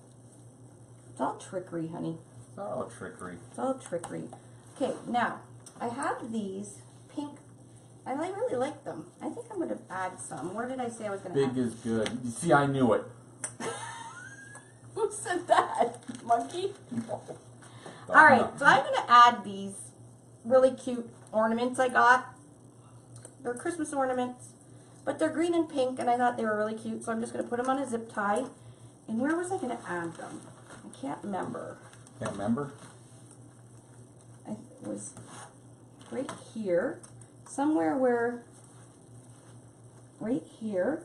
It's all trickery, honey. It's not all trickery. It's all trickery. Okay, now, I have these pink. I really like them. I think I'm going to add some. Where did I say I was going to add? Big is good. You see, I knew it. Who said that? Monkey? Alright, so I'm going to add these really cute ornaments I got. They're Christmas ornaments, but they're green and pink, and I thought they were really cute, so I'm just going to put them on a zip tie. And where was I going to add them? I can't remember. Can't remember? It was right here. Somewhere where, right here.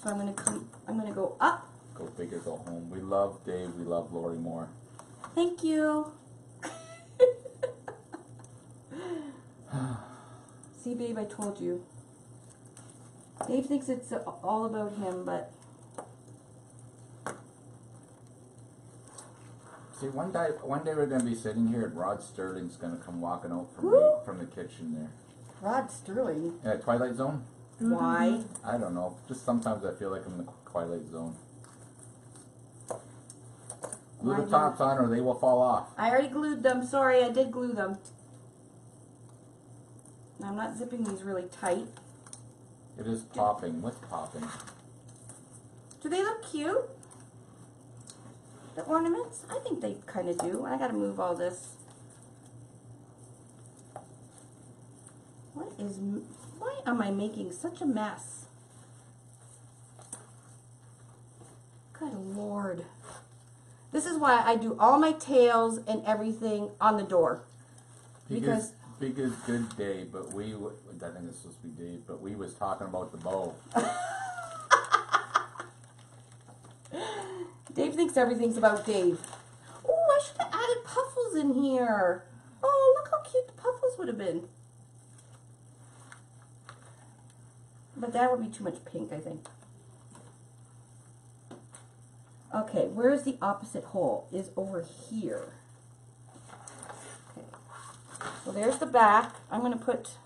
So I'm going to go up. Go big or go home. We love Dave. We love Lori Moore. Thank you. See, babe, I told you. Dave thinks it's all about him, but... See, one day we're going to be sitting here and Rod Sterling's going to come walking out from the kitchen there. Rod Sterling? Yeah, Twilight Zone? Why? I don't know. Just sometimes I feel like I'm in the Twilight Zone. Glue the tops on or they will fall off. I already glued them. Sorry, I did glue them. Now, I'm not zipping these really tight. It is popping. What's popping? Do they look cute? The ornaments? I think they kind of do. I gotta move all this. Why am I making such a mess? Good Lord. This is why I do all my tails and everything on the door. Big is good, Dave, but I think it's supposed to be Dave, but we was talking about the bow. Dave thinks everything's about Dave. Oh, I should have added puffles in here. Oh, look how cute the puffles would have been. But that would be too much pink, I think. Okay, where's the opposite hole? Is over here. Okay. So there's the back. I'm going to put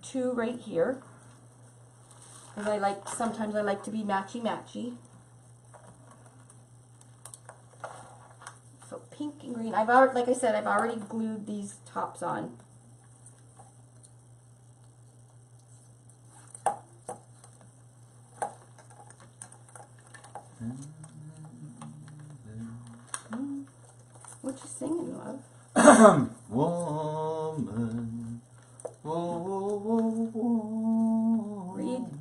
2 right here. Because sometimes I like to be matchy-matchy. So pink and green. Like I said, I've already glued these tops on. What you singing, love? Woman, oh,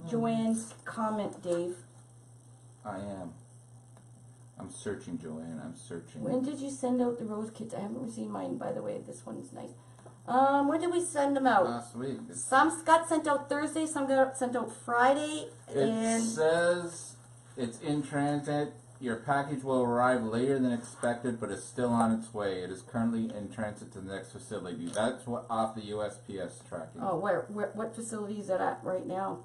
Joanne's comment, Dave. I am. I'm searching, Joanne. I'm searching. When did you send out the rose kits? I haven't received mine, by the way. This one's nice. When did we send them out? Last week. Some got sent out Thursday, some got sent out Friday, It says it's in transit. Your package will arrive later than expected, but is still on its way. It is currently in transit to the next facility. That's what off the USPS tracking. Oh, where what facility is that at right now?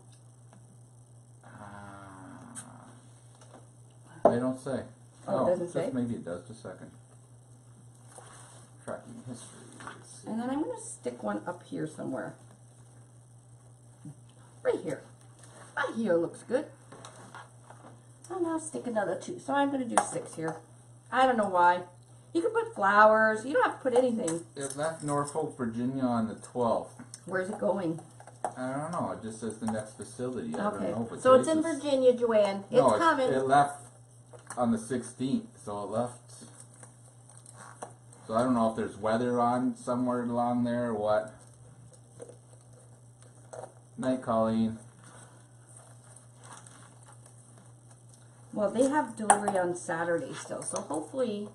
They don't say. Oh, it doesn't say? Maybe it does. Just a second. Tracking history. Let's see. And then I'm going to stick one up here somewhere. Right here. Right here looks good. And I'll stick another 2. So I'm going to do 6 here. I don't know why. You can put flowers. You don't have to put anything. It left Norfolk, Virginia on the 12th. Where's it going? I don't know. It just says the next facility. I Okay. don't know. But So it's in today's Virginia, Joanne. It's no, coming. It left on the 16th. So it left. So I don't know if there's weather on somewhere along there or what. Night, Colleen. Well, they have delivery on Saturday still, so hopefully,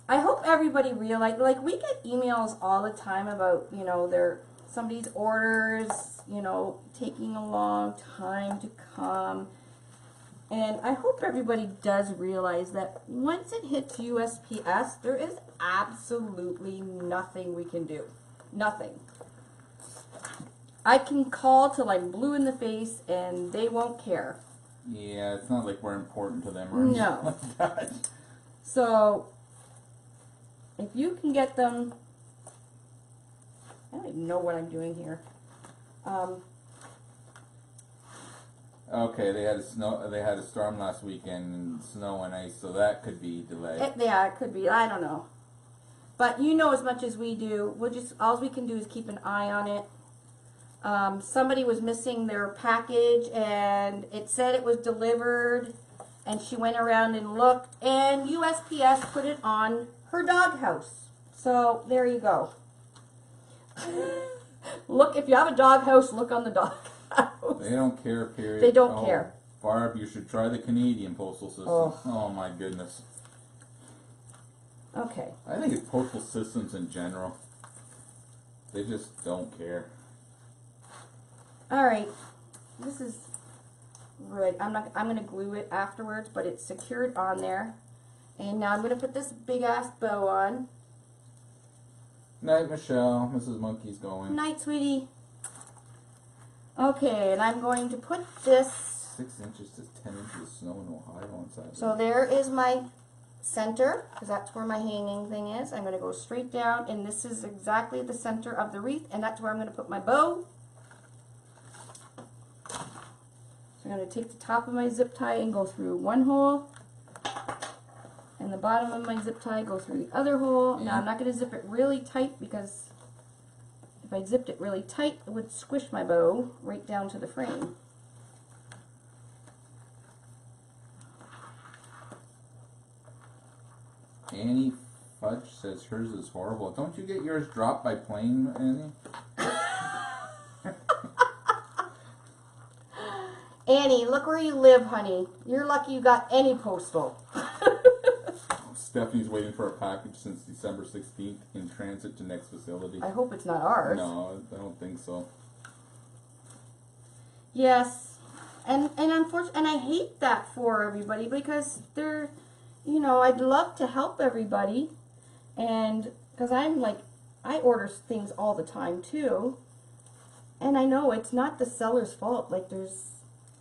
I hope everybody realize, like, we get emails all the time about, you know, somebody's orders, you know, taking a long time to come, and I hope everybody does realize that once it hits USPS, there is absolutely nothing we can do. Nothing. I can call till I'm blue in the face and they won't care. Yeah, it's not like we're important to them or anything like that. So, if you can get them, I don't even know what I'm doing here. Okay, they had a storm last weekend, snow and ice, so that could be delayed. Yeah, it could be. I don't know. But you know as much as we do. All we can do is keep an eye on it. Somebody was missing their package and it said it was delivered, and she went around and looked, and USPS put it on her doghouse. So there you go. Look, if you have a doghouse, look on the doghouse. They don't care, period. They don't care. Barb, you should try the Canadian postal system. Oh my goodness. Okay. I think it's postal systems in general. They just don't care. Alright, this is right. I'm gonna glue it afterwards, but it's secured on there. And now I'm gonna put this big ass bow on. Night, Michelle. Mrs. Monkey's going. Night, sweetie. Okay, and I'm going to put this. 6 inches to 10 inches of snow in Ohio on Saturday. So there is my center, because that's where my hanging thing is. I'm gonna go straight down, and this is exactly the center of the wreath, and that's where I'm gonna put my bow. So I'm going to take the top of my zip tie and go through one hole, and the bottom of my zip tie go through the other hole. Now I'm not going to zip it really tight, because if I zipped it really tight, it would squish my bow right down to the frame. Annie Fudge says hers is horrible. Don't you get yours dropped by plane, Annie? Annie, look where you live, honey. You're lucky you got any postal. Stephanie's waiting for a package since December 16th in transit to next facility. I hope it's not ours. No, I don't think so. Yes, and unfortunately, and I hate that for everybody, because they're, you know, I'd love to help everybody, and because I'm like, I order things all the time too, and I know it's not the seller's fault. Like, there's,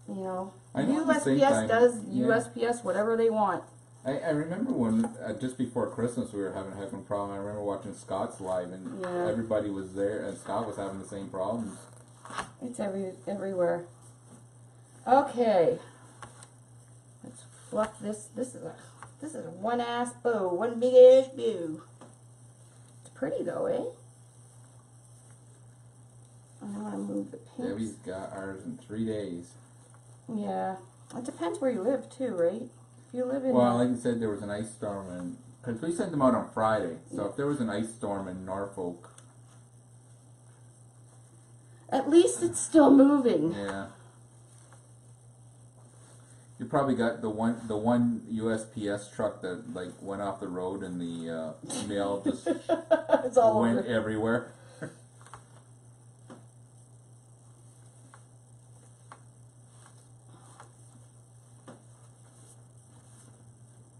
you know, USPS does USPS whatever they want. I remember when, just before Christmas, we were having a heck of a problem. I remember watching Scott's live, and everybody was there, and Scott was having the same problems. It's everywhere. Okay. Let's fluff this. This is a one ass bow, one big ass bow. It's pretty though, eh? I want to move the pinks. Debbie's got ours in 3 days. Yeah. It depends where you live too, right? If you live in... Well, like you said, there was an ice storm, and because we sent them out on Friday, so if there was an ice storm in Norfolk... At least it's still moving. Yeah. You probably got the one USPS truck that like went off the road and the mail just It's all went over. everywhere.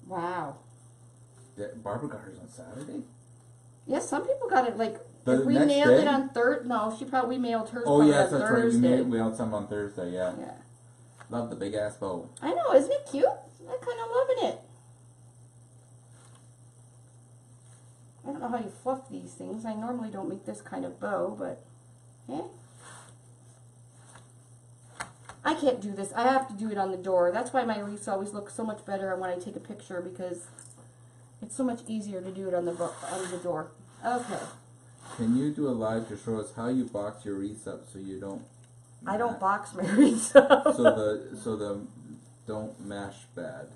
Wow. Barbara got hers on Saturday. Yes, some people got it like The if we next mailed it day? on Thursday. No, she probably mailed hers. Oh probably yes, on that's right. Thursday. We mailed some on Thursday. Yeah. Yeah. Love the big ass bow. I know, isn't it cute? I'm kind of loving it. I don't know how you fluff these things. I normally don't make this kind of bow, but yeah. I can't do this. I have to do it on the door. That's why my wreaths always look so much better when I take a picture, because it's so much easier to do it on the door. Okay. Can you do a live to show us how you box your wreaths up so you don't? I don't box my wreaths up. So the don't mash bad.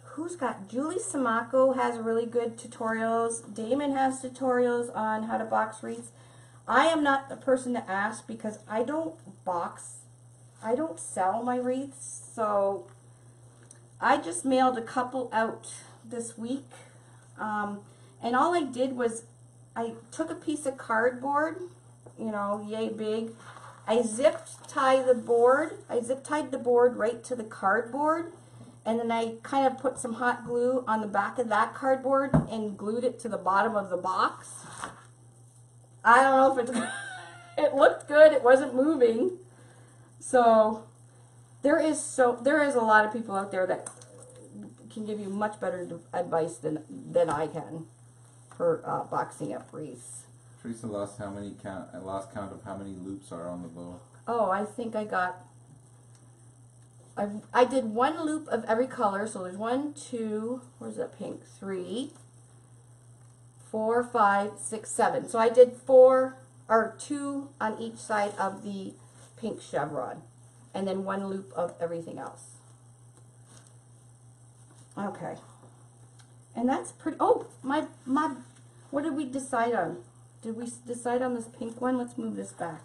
Who's got? Julie Samako has really good tutorials. Damon has tutorials on how to box wreaths. I am not the person to ask because I don't box. I don't sell my wreaths, so I just mailed a couple out this week. And all I did was I took a piece of cardboard, you know, yay big. I zip tied the board right to the cardboard, and then I kind of put some hot glue on the back of that cardboard and glued it to the bottom of the box. I don't know if it's it looked good, it wasn't moving. So there is a lot of people out there that can give you much better advice than I can for boxing up wreaths. Teresa lost count of how many loops are on the bow. Oh, I think I did one loop of every color. So there's 1, 2, where's that pink? 3, 4, 5, 6, 7. So I did 2 on each side of the pink chevron, and then 1 loop of everything else. Okay. And that's pretty, oh, what did we decide on? Did we decide on this pink one? Let's move this back.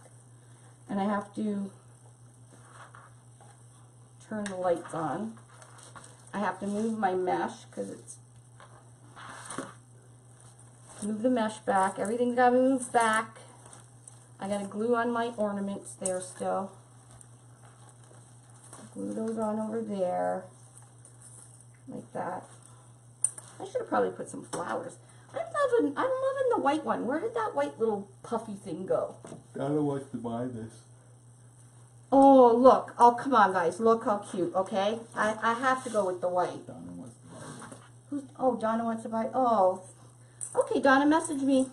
And I have to turn the lights on. I have to move my mesh because it's, move the mesh back. Everything got moved back. I got to glue on my ornaments there still. Glue those on over there. Like that. I should have probably put some flowers. I'm loving the white one. Where did that white little puffy thing go? Donna wants to buy this. Oh, look. Oh, come on, guys. Look how cute, okay? I have to go with the white. Donna wants to buy this. Oh, Donna wants to buy, oh. Okay, Donna, message me.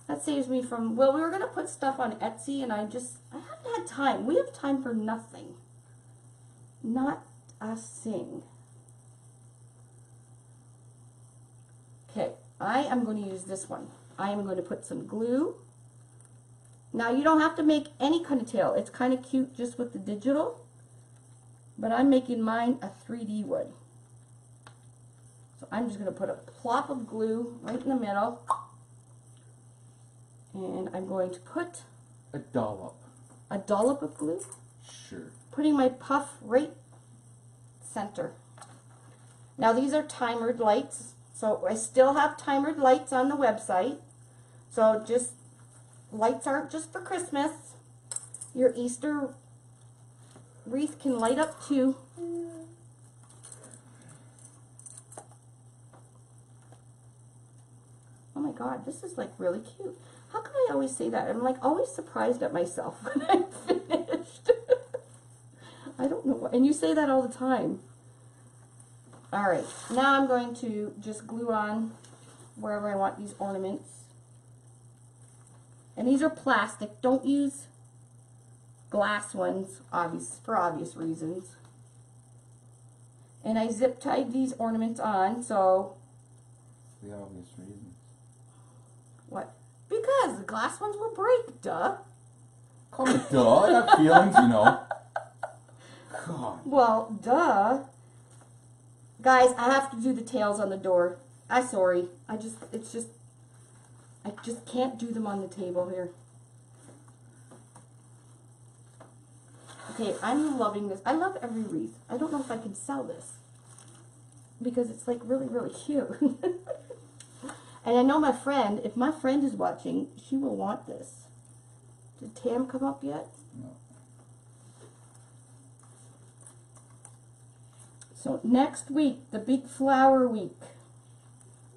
That saves me from, well, we were going to put stuff on Etsy, and I haven't had time. We have time for nothing. Not a thing. Okay, I am going to use this one. I am going to put some glue. Now, you don't have to make any kind of tail. It's kind of cute just with the digital. But I'm making mine a 3D wood. So I'm just going to put a plop of glue right in the middle. And I'm going to put A dollop. a dollop of glue. Sure. Putting my puff right center. Now, these are timered lights. So I still have timered lights on the website. So just, lights aren't just for Christmas. Your Easter wreath can light up too. Oh my God, this is like really cute. How come I always say that? I'm like always surprised at myself when I'm finished. I don't know why. And you say that all the time. All right, now I'm going to just glue on wherever I want these ornaments. And these are plastic. Don't use glass ones, for obvious reasons. And I zip tied these ornaments on, so... The obvious reasons. What? Because the glass ones will break, duh. Call me duh. I got feelings, you know. God. Well, duh. Guys, I have to do the tails on the door. I'm sorry. It's just, I just can't do them on the table here. Okay, I'm loving this. I love every wreath. I don't know if I can sell this because it's like really, really cute. And I know my friend, if my friend is watching, she will want this. Did Tam come up yet? No. So next week, the big flower week.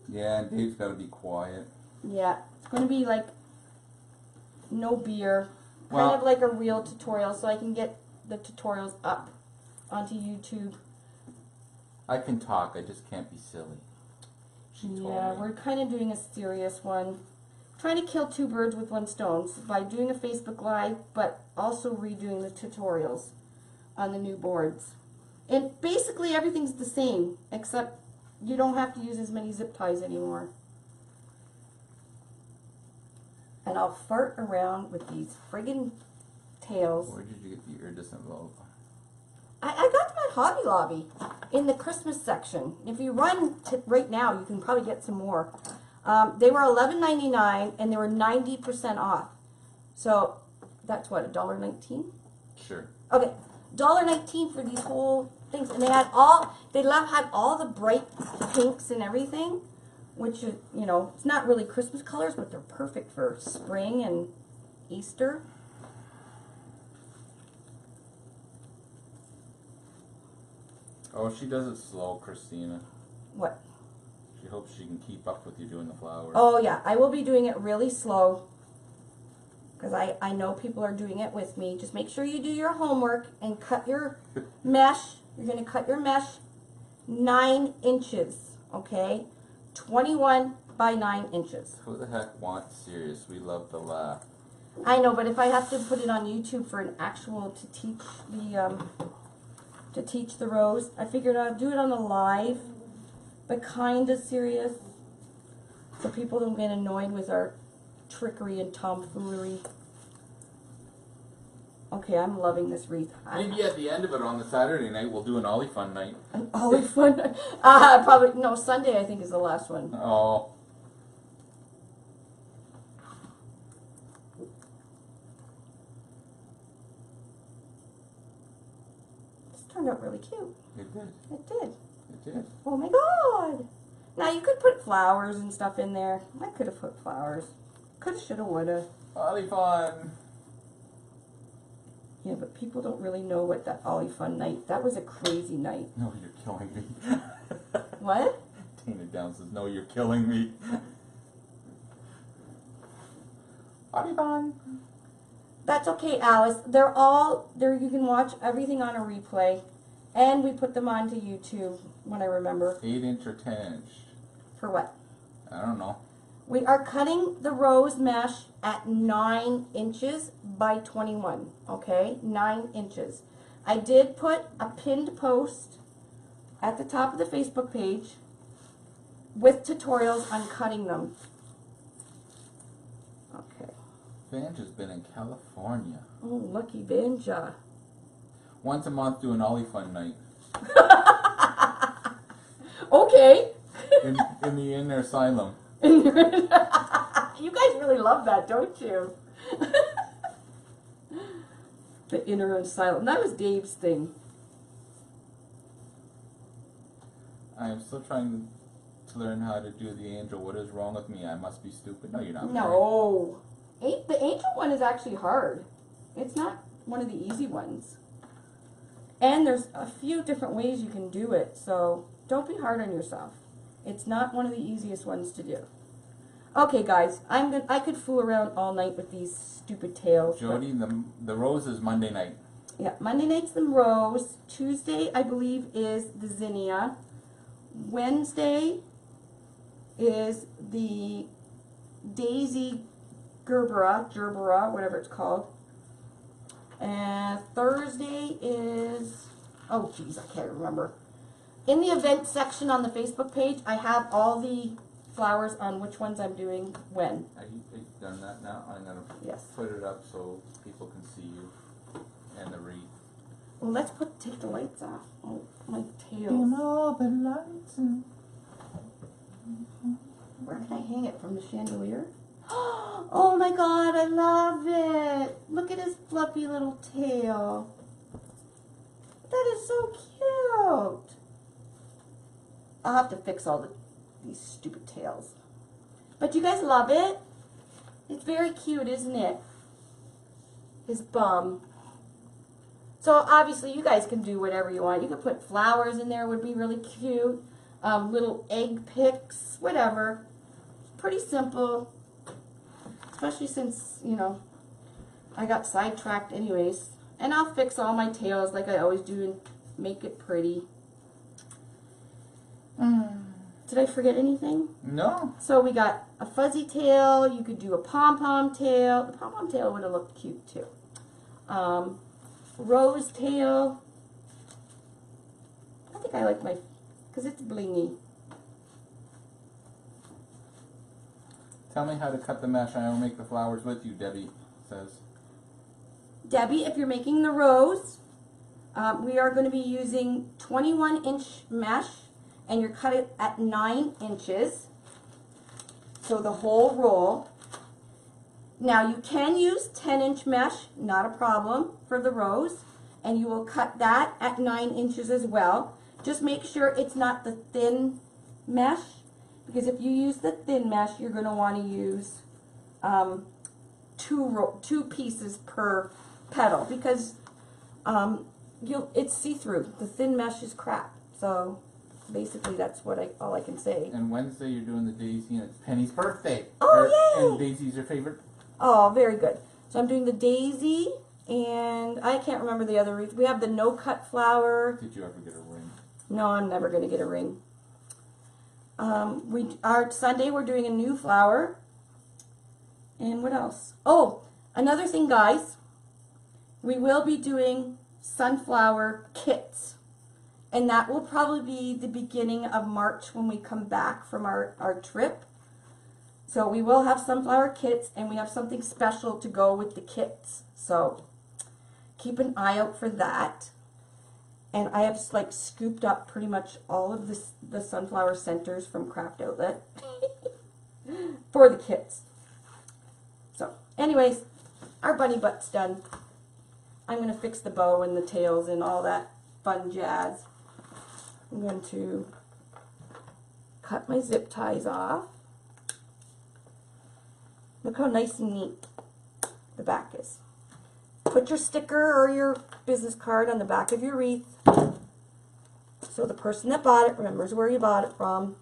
Yeah, and Dave's got to be quiet. Yeah, it's going to be like no beer. Well, Kind of like a real tutorial so I can get the tutorials up onto YouTube. I can talk, I just can't be silly. She told Yeah, me. we're kind of doing a serious one. Trying to kill two birds with one stone by doing a Facebook Live, but also redoing the tutorials on the new boards. And basically everything's the same, except you don't have to use as many zip ties anymore. And I'll fart around with these friggin' tails. Where did you get the iridescent logo? I got to my Hobby Lobby in the Christmas section. If you run right now, you can probably get some more. They were $11.99 and they were 90% off. So that's what, $1.19? Sure. Okay, $1.19 for these whole things, and they had all the bright pinks and everything, which is, you know, it's not really Christmas colors, but they're perfect for spring and Easter. Oh, she does it slow, Christina. What? She hopes she can keep up with you doing the flowers. Oh yeah, I will be doing it really slow because I know people are doing it with me. Just make sure you do your homework and cut your mesh. You're going to cut your mesh 9 inches, okay? 21 by 9 inches. Who the heck wants serious? We love to laugh. I know, but if I have to put it on YouTube for an actual to teach the rows, I figured I'd do it on a live, but kind of serious, so people don't get annoyed with our trickery and tomfoolery. Okay, I'm loving this wreath. Maybe at the end of it on the Saturday night, we'll do an Ollie Fun night. An Ollie Fun. Probably no. Sunday I think is the last one. Oh. This turned out really cute. It did. It did. It did. Oh my god! Now you could put flowers and stuff in there. I could have put flowers. Coulda, shoulda, woulda. Ollie Fun. Yeah, but people don't really know what that Ollie Fun night. That was a crazy night. No, you're killing me. What? Tina Down says, no, you're killing me. Ollie Fun. That's okay, Alice. They're all there. You can watch everything on a replay, and we put them onto YouTube when I remember. 8-inch or 10-inch? For what? I don't know. We are cutting the rose mesh at 9 inches by 21, okay? 9 inches. I did put a pinned post at the top of the Facebook page with tutorials on cutting them. Okay. Vange has been in California. Oh, lucky Benja. Once a month, do an Ollie Fun night. Okay. in the inner asylum. You guys really love that, don't you? The inner asylum. That was Dave's thing. I am still trying to learn how to do the angel. What is wrong with me? I must be stupid. No, you're not. No. The angel one is actually hard. It's not one of the easy ones. And there's a few different ways you can do it, so don't be hard on yourself. It's not one of the easiest ones to do. Okay, guys, I could fool around all night with these stupid tails. Jody, the rose is Monday night. Yeah, Monday night's the rose. Tuesday, I believe, is the zinnia. Wednesday is the daisy gerbera, whatever it's called. And Thursday is, oh geez, I can't remember. In the event section on the Facebook page, I have all the flowers on which ones I'm doing when. Are you done that now? I'm going to Yes. put it up so people can see you and the wreath. Well, let's take the lights off. Oh, my tails. Dim all the lights. Where can I hang it? From the chandelier? Oh my god, I love it. Look at his fluffy little tail. That is so cute. I'll have to fix all these stupid tails. But you guys love it? It's very cute, isn't it? His bum. So obviously you guys can do whatever you want. You could put flowers in there, would be really cute. Little egg picks, whatever. Pretty simple. Especially since, you know, I got sidetracked anyways. And I'll fix all my tails like I always do and make it pretty. Did I forget anything? No. So we got a fuzzy tail. You could do a pom-pom tail. The pom-pom tail would have looked cute too. Rose tail. I think I like my, because it's blingy. Tell me how to cut the mesh. I will make the flowers with you, Debbie says. Debbie, if you're making the rose, we are going to be using 21-inch mesh, and you're cut it at 9 inches. So the whole roll. Now you can use 10-inch mesh, not a problem, for the rose, and you will cut that at 9 inches as well. Just make sure it's not the thin mesh, because if you use the thin mesh, you're going to want to use two pieces per petal, because it's see-through. The thin mesh is crap. So basically that's what all I can say. And Wednesday you're doing the daisy, and it's Penny's birthday. Oh, yay! And Daisy's your favorite. Oh, very good. So I'm doing the daisy, and I can't remember the other wreath. We have the no-cut flower. Did you ever get a ring? No, I'm never going to get a ring. Our Sunday we're doing a new flower. And what else? Oh, another thing, guys. We will be doing sunflower kits. And that will probably be the beginning of March when we come back from our trip. So we will have sunflower kits, and we have something special to go with the kits. So keep an eye out for that. And I have like scooped up pretty much all of the sunflower centers from Craft Outlet for the kits. So anyways, our bunny butt's done. I'm going to fix the bow and the tails and all that fun jazz. I'm going to cut my zip ties off. Look how nice and neat the back is. Put your sticker or your business card on the back of your wreath, so the person that bought it remembers where you bought it from.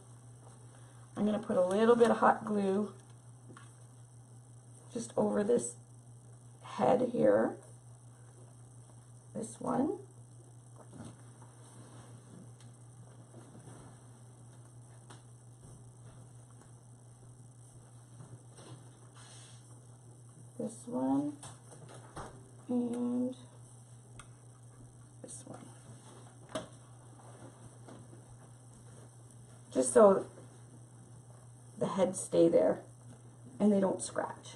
I'm going to put a little bit of hot glue just over this head here. This one. This one. And this one. Just so the heads stay there and they don't scratch.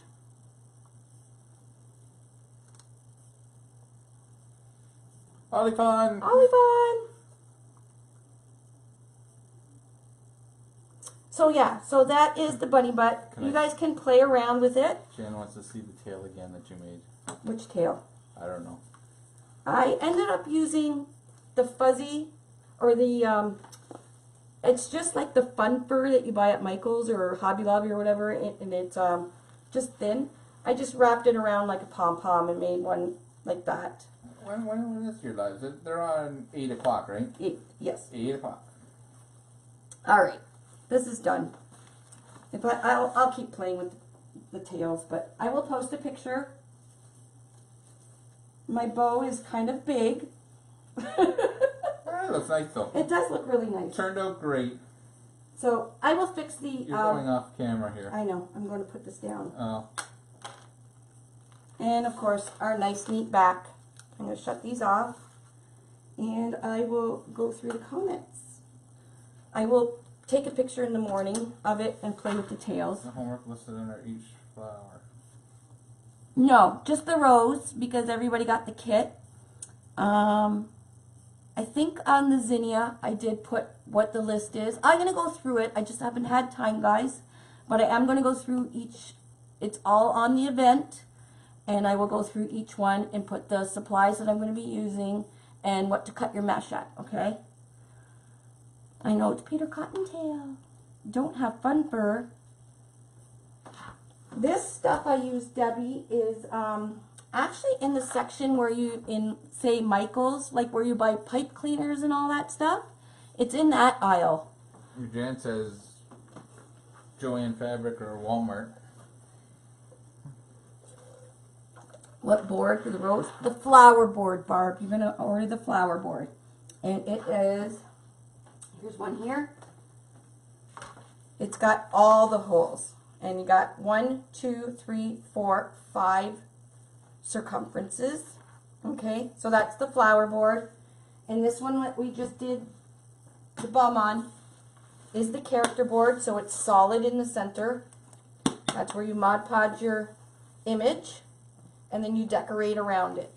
Ollie-fun! Ollie-fun! So yeah, so that is the bunny butt. You guys can play around with it. Jen wants to see the tail again that you made. Which tail? I don't know. I ended up using the fuzzy, or the, it's just like the fun fur that you buy at Michael's or Hobby Lobby or whatever, and it's just thin. I just wrapped it around like a pom-pom and made one like that. When is your live? They're on 8 o'clock, right? Yes. 8 o'clock. All right. This is done. I'll keep playing with the tails, but I will post a picture. My bow is kind of big. It looks nice though. It does look really nice. Turned out great. So I will fix the. You're going off camera here. I know. I'm going to put this down. Oh. And of course, our nice neat back. I'm going to shut these off, and I will go through the comments. I will take a picture in the morning of it and play with the tails. The homework listed under each flower. No, just the rose, because everybody got the kit. I think on the zinnia I did put what the list is. I'm going to go through it. I just haven't had time, guys. But I am going to go through each It's all on the event, and I will go through each one and put the supplies that I'm going to be using and what to cut your mesh at, okay? I know it's Peter Cottontail. Don't have fun fur. This stuff I use, Debbie, is actually in the section where you, in say Michael's, like where you buy pipe cleaners and all that stuff. It's in that aisle. Jan says Joanne Fabric or Walmart. What board for the rose? The flower board, Barb. You're gonna order the flower board, and it is. Here's one here. It's got all the holes, and you got 1, 2, 3, 4, 5 circumferences. Okay, so that's the flower board, and this one that we just did the bum on is the character board, so it's solid in the center. That's where you Mod Podge your image, and then you decorate around it.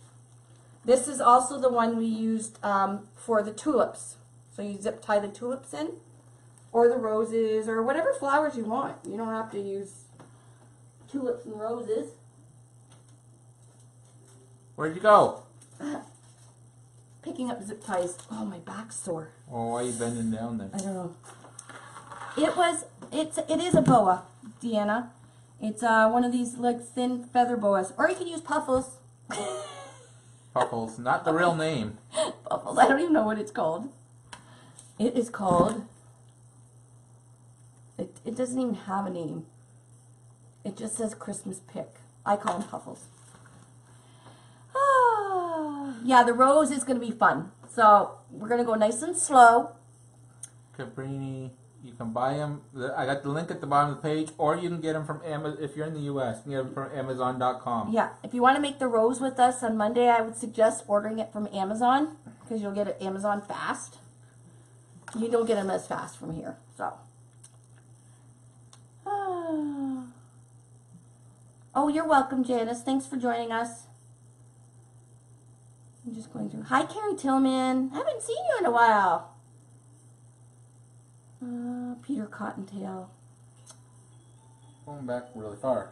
This is also the one we used for the tulips. So you zip tie the tulips in, or the roses, or whatever flowers you want. You don't have to use tulips and roses. Where'd you go? Picking up zip ties. Oh, my back's sore. Oh, why are you bending down then? I don't know. It is a boa, Deanna. It's one of these like thin feather boas, or you can use puffles. Puffles, not the real name. Puffles. I don't even know what it's called. It is called. It doesn't even have a name. It just says Christmas pick. I call them puffles. Ah, yeah, the rose is going to be fun. So we're going to go nice and slow. Cabrini, you can buy them. I got the link at the bottom of the page, or you can get them from Amazon. If you're in the U.S., you can get them from Amazon.com. Yeah, if you want to make the rose with us on Monday, I would suggest ordering it from Amazon, because you'll get it Amazon fast. You don't get them as fast from here, so. Oh, you're welcome, Janice. Thanks for joining us. I'm just going through. Hi, Carrie Tillman. Haven't seen you in a while. Peter Cottontail. Going back really far.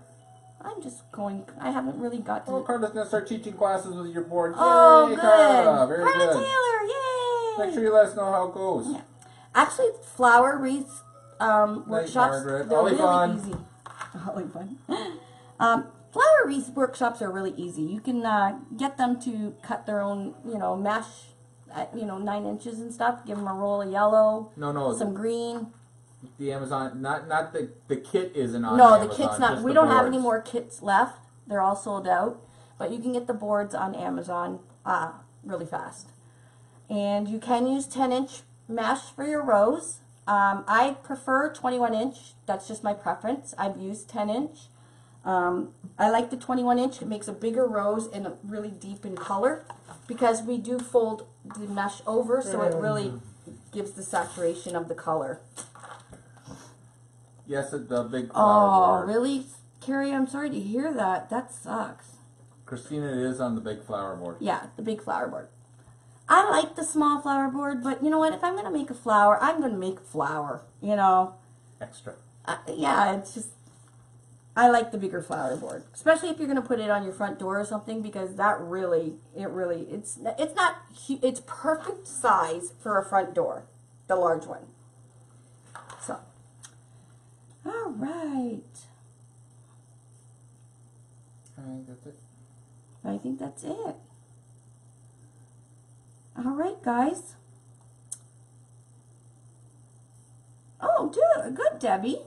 I'm just going. I haven't really got to. Oh, Carla's gonna start teaching classes with your board. Oh, Yay, good. Carla, very Carla good. Taylor, yay! Make sure you let us know how it goes. Yeah. Actually, flower wreath Night, workshops, Margaret. they're Holly really fun. easy. Holly fun. Flower wreath workshops are really easy. You can get them to cut their own, mesh, 9 inches and stuff. Give them a roll of yellow, No, some green. the Amazon, not the kit isn't on No, Amazon. the kit's not. just We the don't have boards. any more kits left. They're all sold out. But you can get the boards on Amazon really fast. And you can use 10-inch mesh for your rose. I prefer 21-inch. That's just my preference. I've used 10-inch. I like the 21-inch. It makes a bigger rose and really deep in color, because we do fold the mesh over, so it really gives the saturation of the color. Yes, the big flower board. Really, Carrie? I'm sorry to hear that. That sucks. Christina, it is on the big flower board. Yeah, the big flower board. I like the small flower board, but you know what? If I'm going to make a flower, I'm going to make a flower, Extra. Yeah, it's just, I like the bigger flower board, especially if you're going to put it on your front door or something, because that really, it's not, it's perfect size for a front door, the large one. So, all right. I think that's it. I think that's it. All right, guys. Oh, good, Debbie.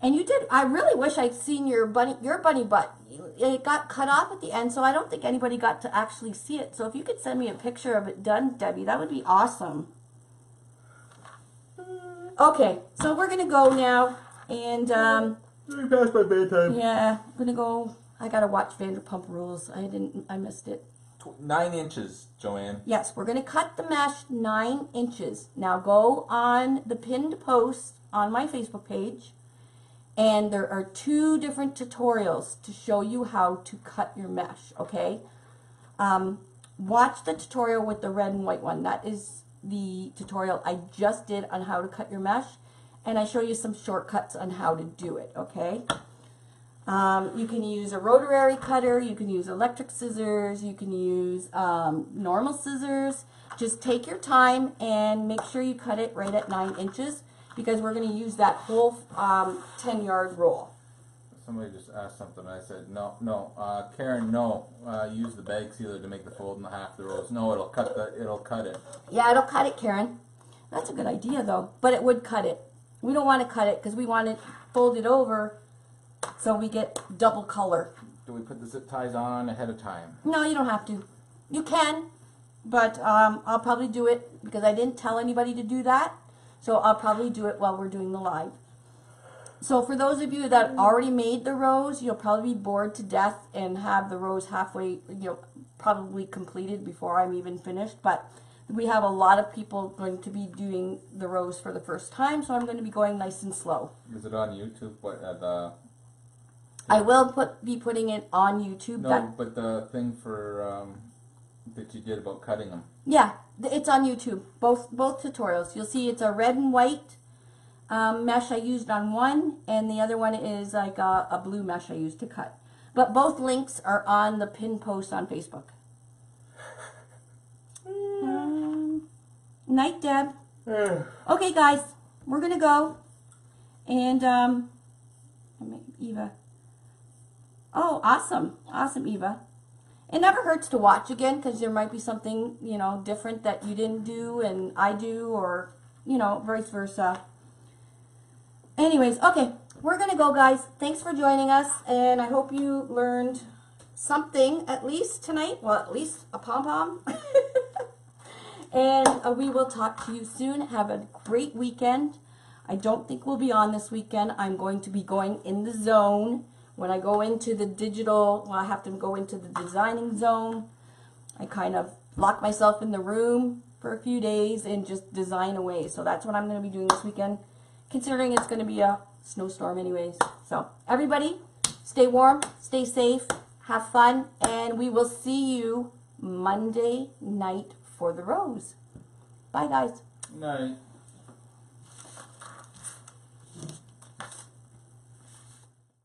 And you did. I really wish I'd seen your bunny butt. It got cut off at the end, so I don't think anybody got to actually see it. So if you could send me a picture of it done, Debbie, that would be awesome. Okay, so we're gonna go now, and We passed my bedtime. yeah, I'm gonna go. I gotta watch Vanderpump Rules. I missed it. 9 inches, Joanne. Yes, we're going to cut the mesh 9 inches. Now go on the pinned post on my Facebook page, and there are 2 different tutorials to show you how to cut your mesh, okay? Watch the tutorial with the red and white one. That is the tutorial I just did on how to cut your mesh, and I show you some shortcuts on how to do it, okay? You can use a rotary cutter, you can use electric scissors, you can use normal scissors. Just take your time and make sure you cut it right at 9 inches because we're going to use that whole 10-yard roll. Somebody just asked something. I said, no, Karen, no. Use the bag sealer to make the fold in half the rows. No, it'll cut it. Yeah, it'll cut it, Karen. That's a good idea, though. But it would cut it. We don't want to cut it because we want it folded over so we get double color. Do we put the zip ties on ahead of time? No, you don't have to. You can, but I'll probably do it because I didn't tell anybody to do that. So I'll probably do it while we're doing the live. So for those of you that already made the rows, you'll probably be bored to death and have the rows halfway, probably completed before I'm even finished. But we have a lot of people going to be doing the rows for the first time, so I'm going to be going nice and slow. Is it on YouTube? I will be putting it on YouTube. No, but the thing for that you did about cutting them. Yeah, it's on YouTube. Both tutorials. You'll see it's a red and white mesh I used on one, and the other one is like a blue mesh I used to cut. But both links are on the pin post on Facebook. Night, Deb. Okay, guys, we're gonna go, and Eva. Oh, awesome, Eva. It never hurts to watch again because there might be something different that you didn't do and I do, or vice versa. Anyways, okay, we're gonna go, guys. Thanks for joining us, and I hope you learned something at least tonight. Well, at least a pom-pom. And we will talk to you soon. Have a great weekend. I don't think we'll be on this weekend. I'm going to be going in the zone. When I go into the digital, I have to go into the designing zone. I kind of lock myself in the room for a few days and just design away. So that's what I'm going to be doing this weekend, considering it's going to be a snowstorm anyways. So everybody, stay warm, stay safe, have fun, and we will see you Monday night for the rows. Bye, guys. Night.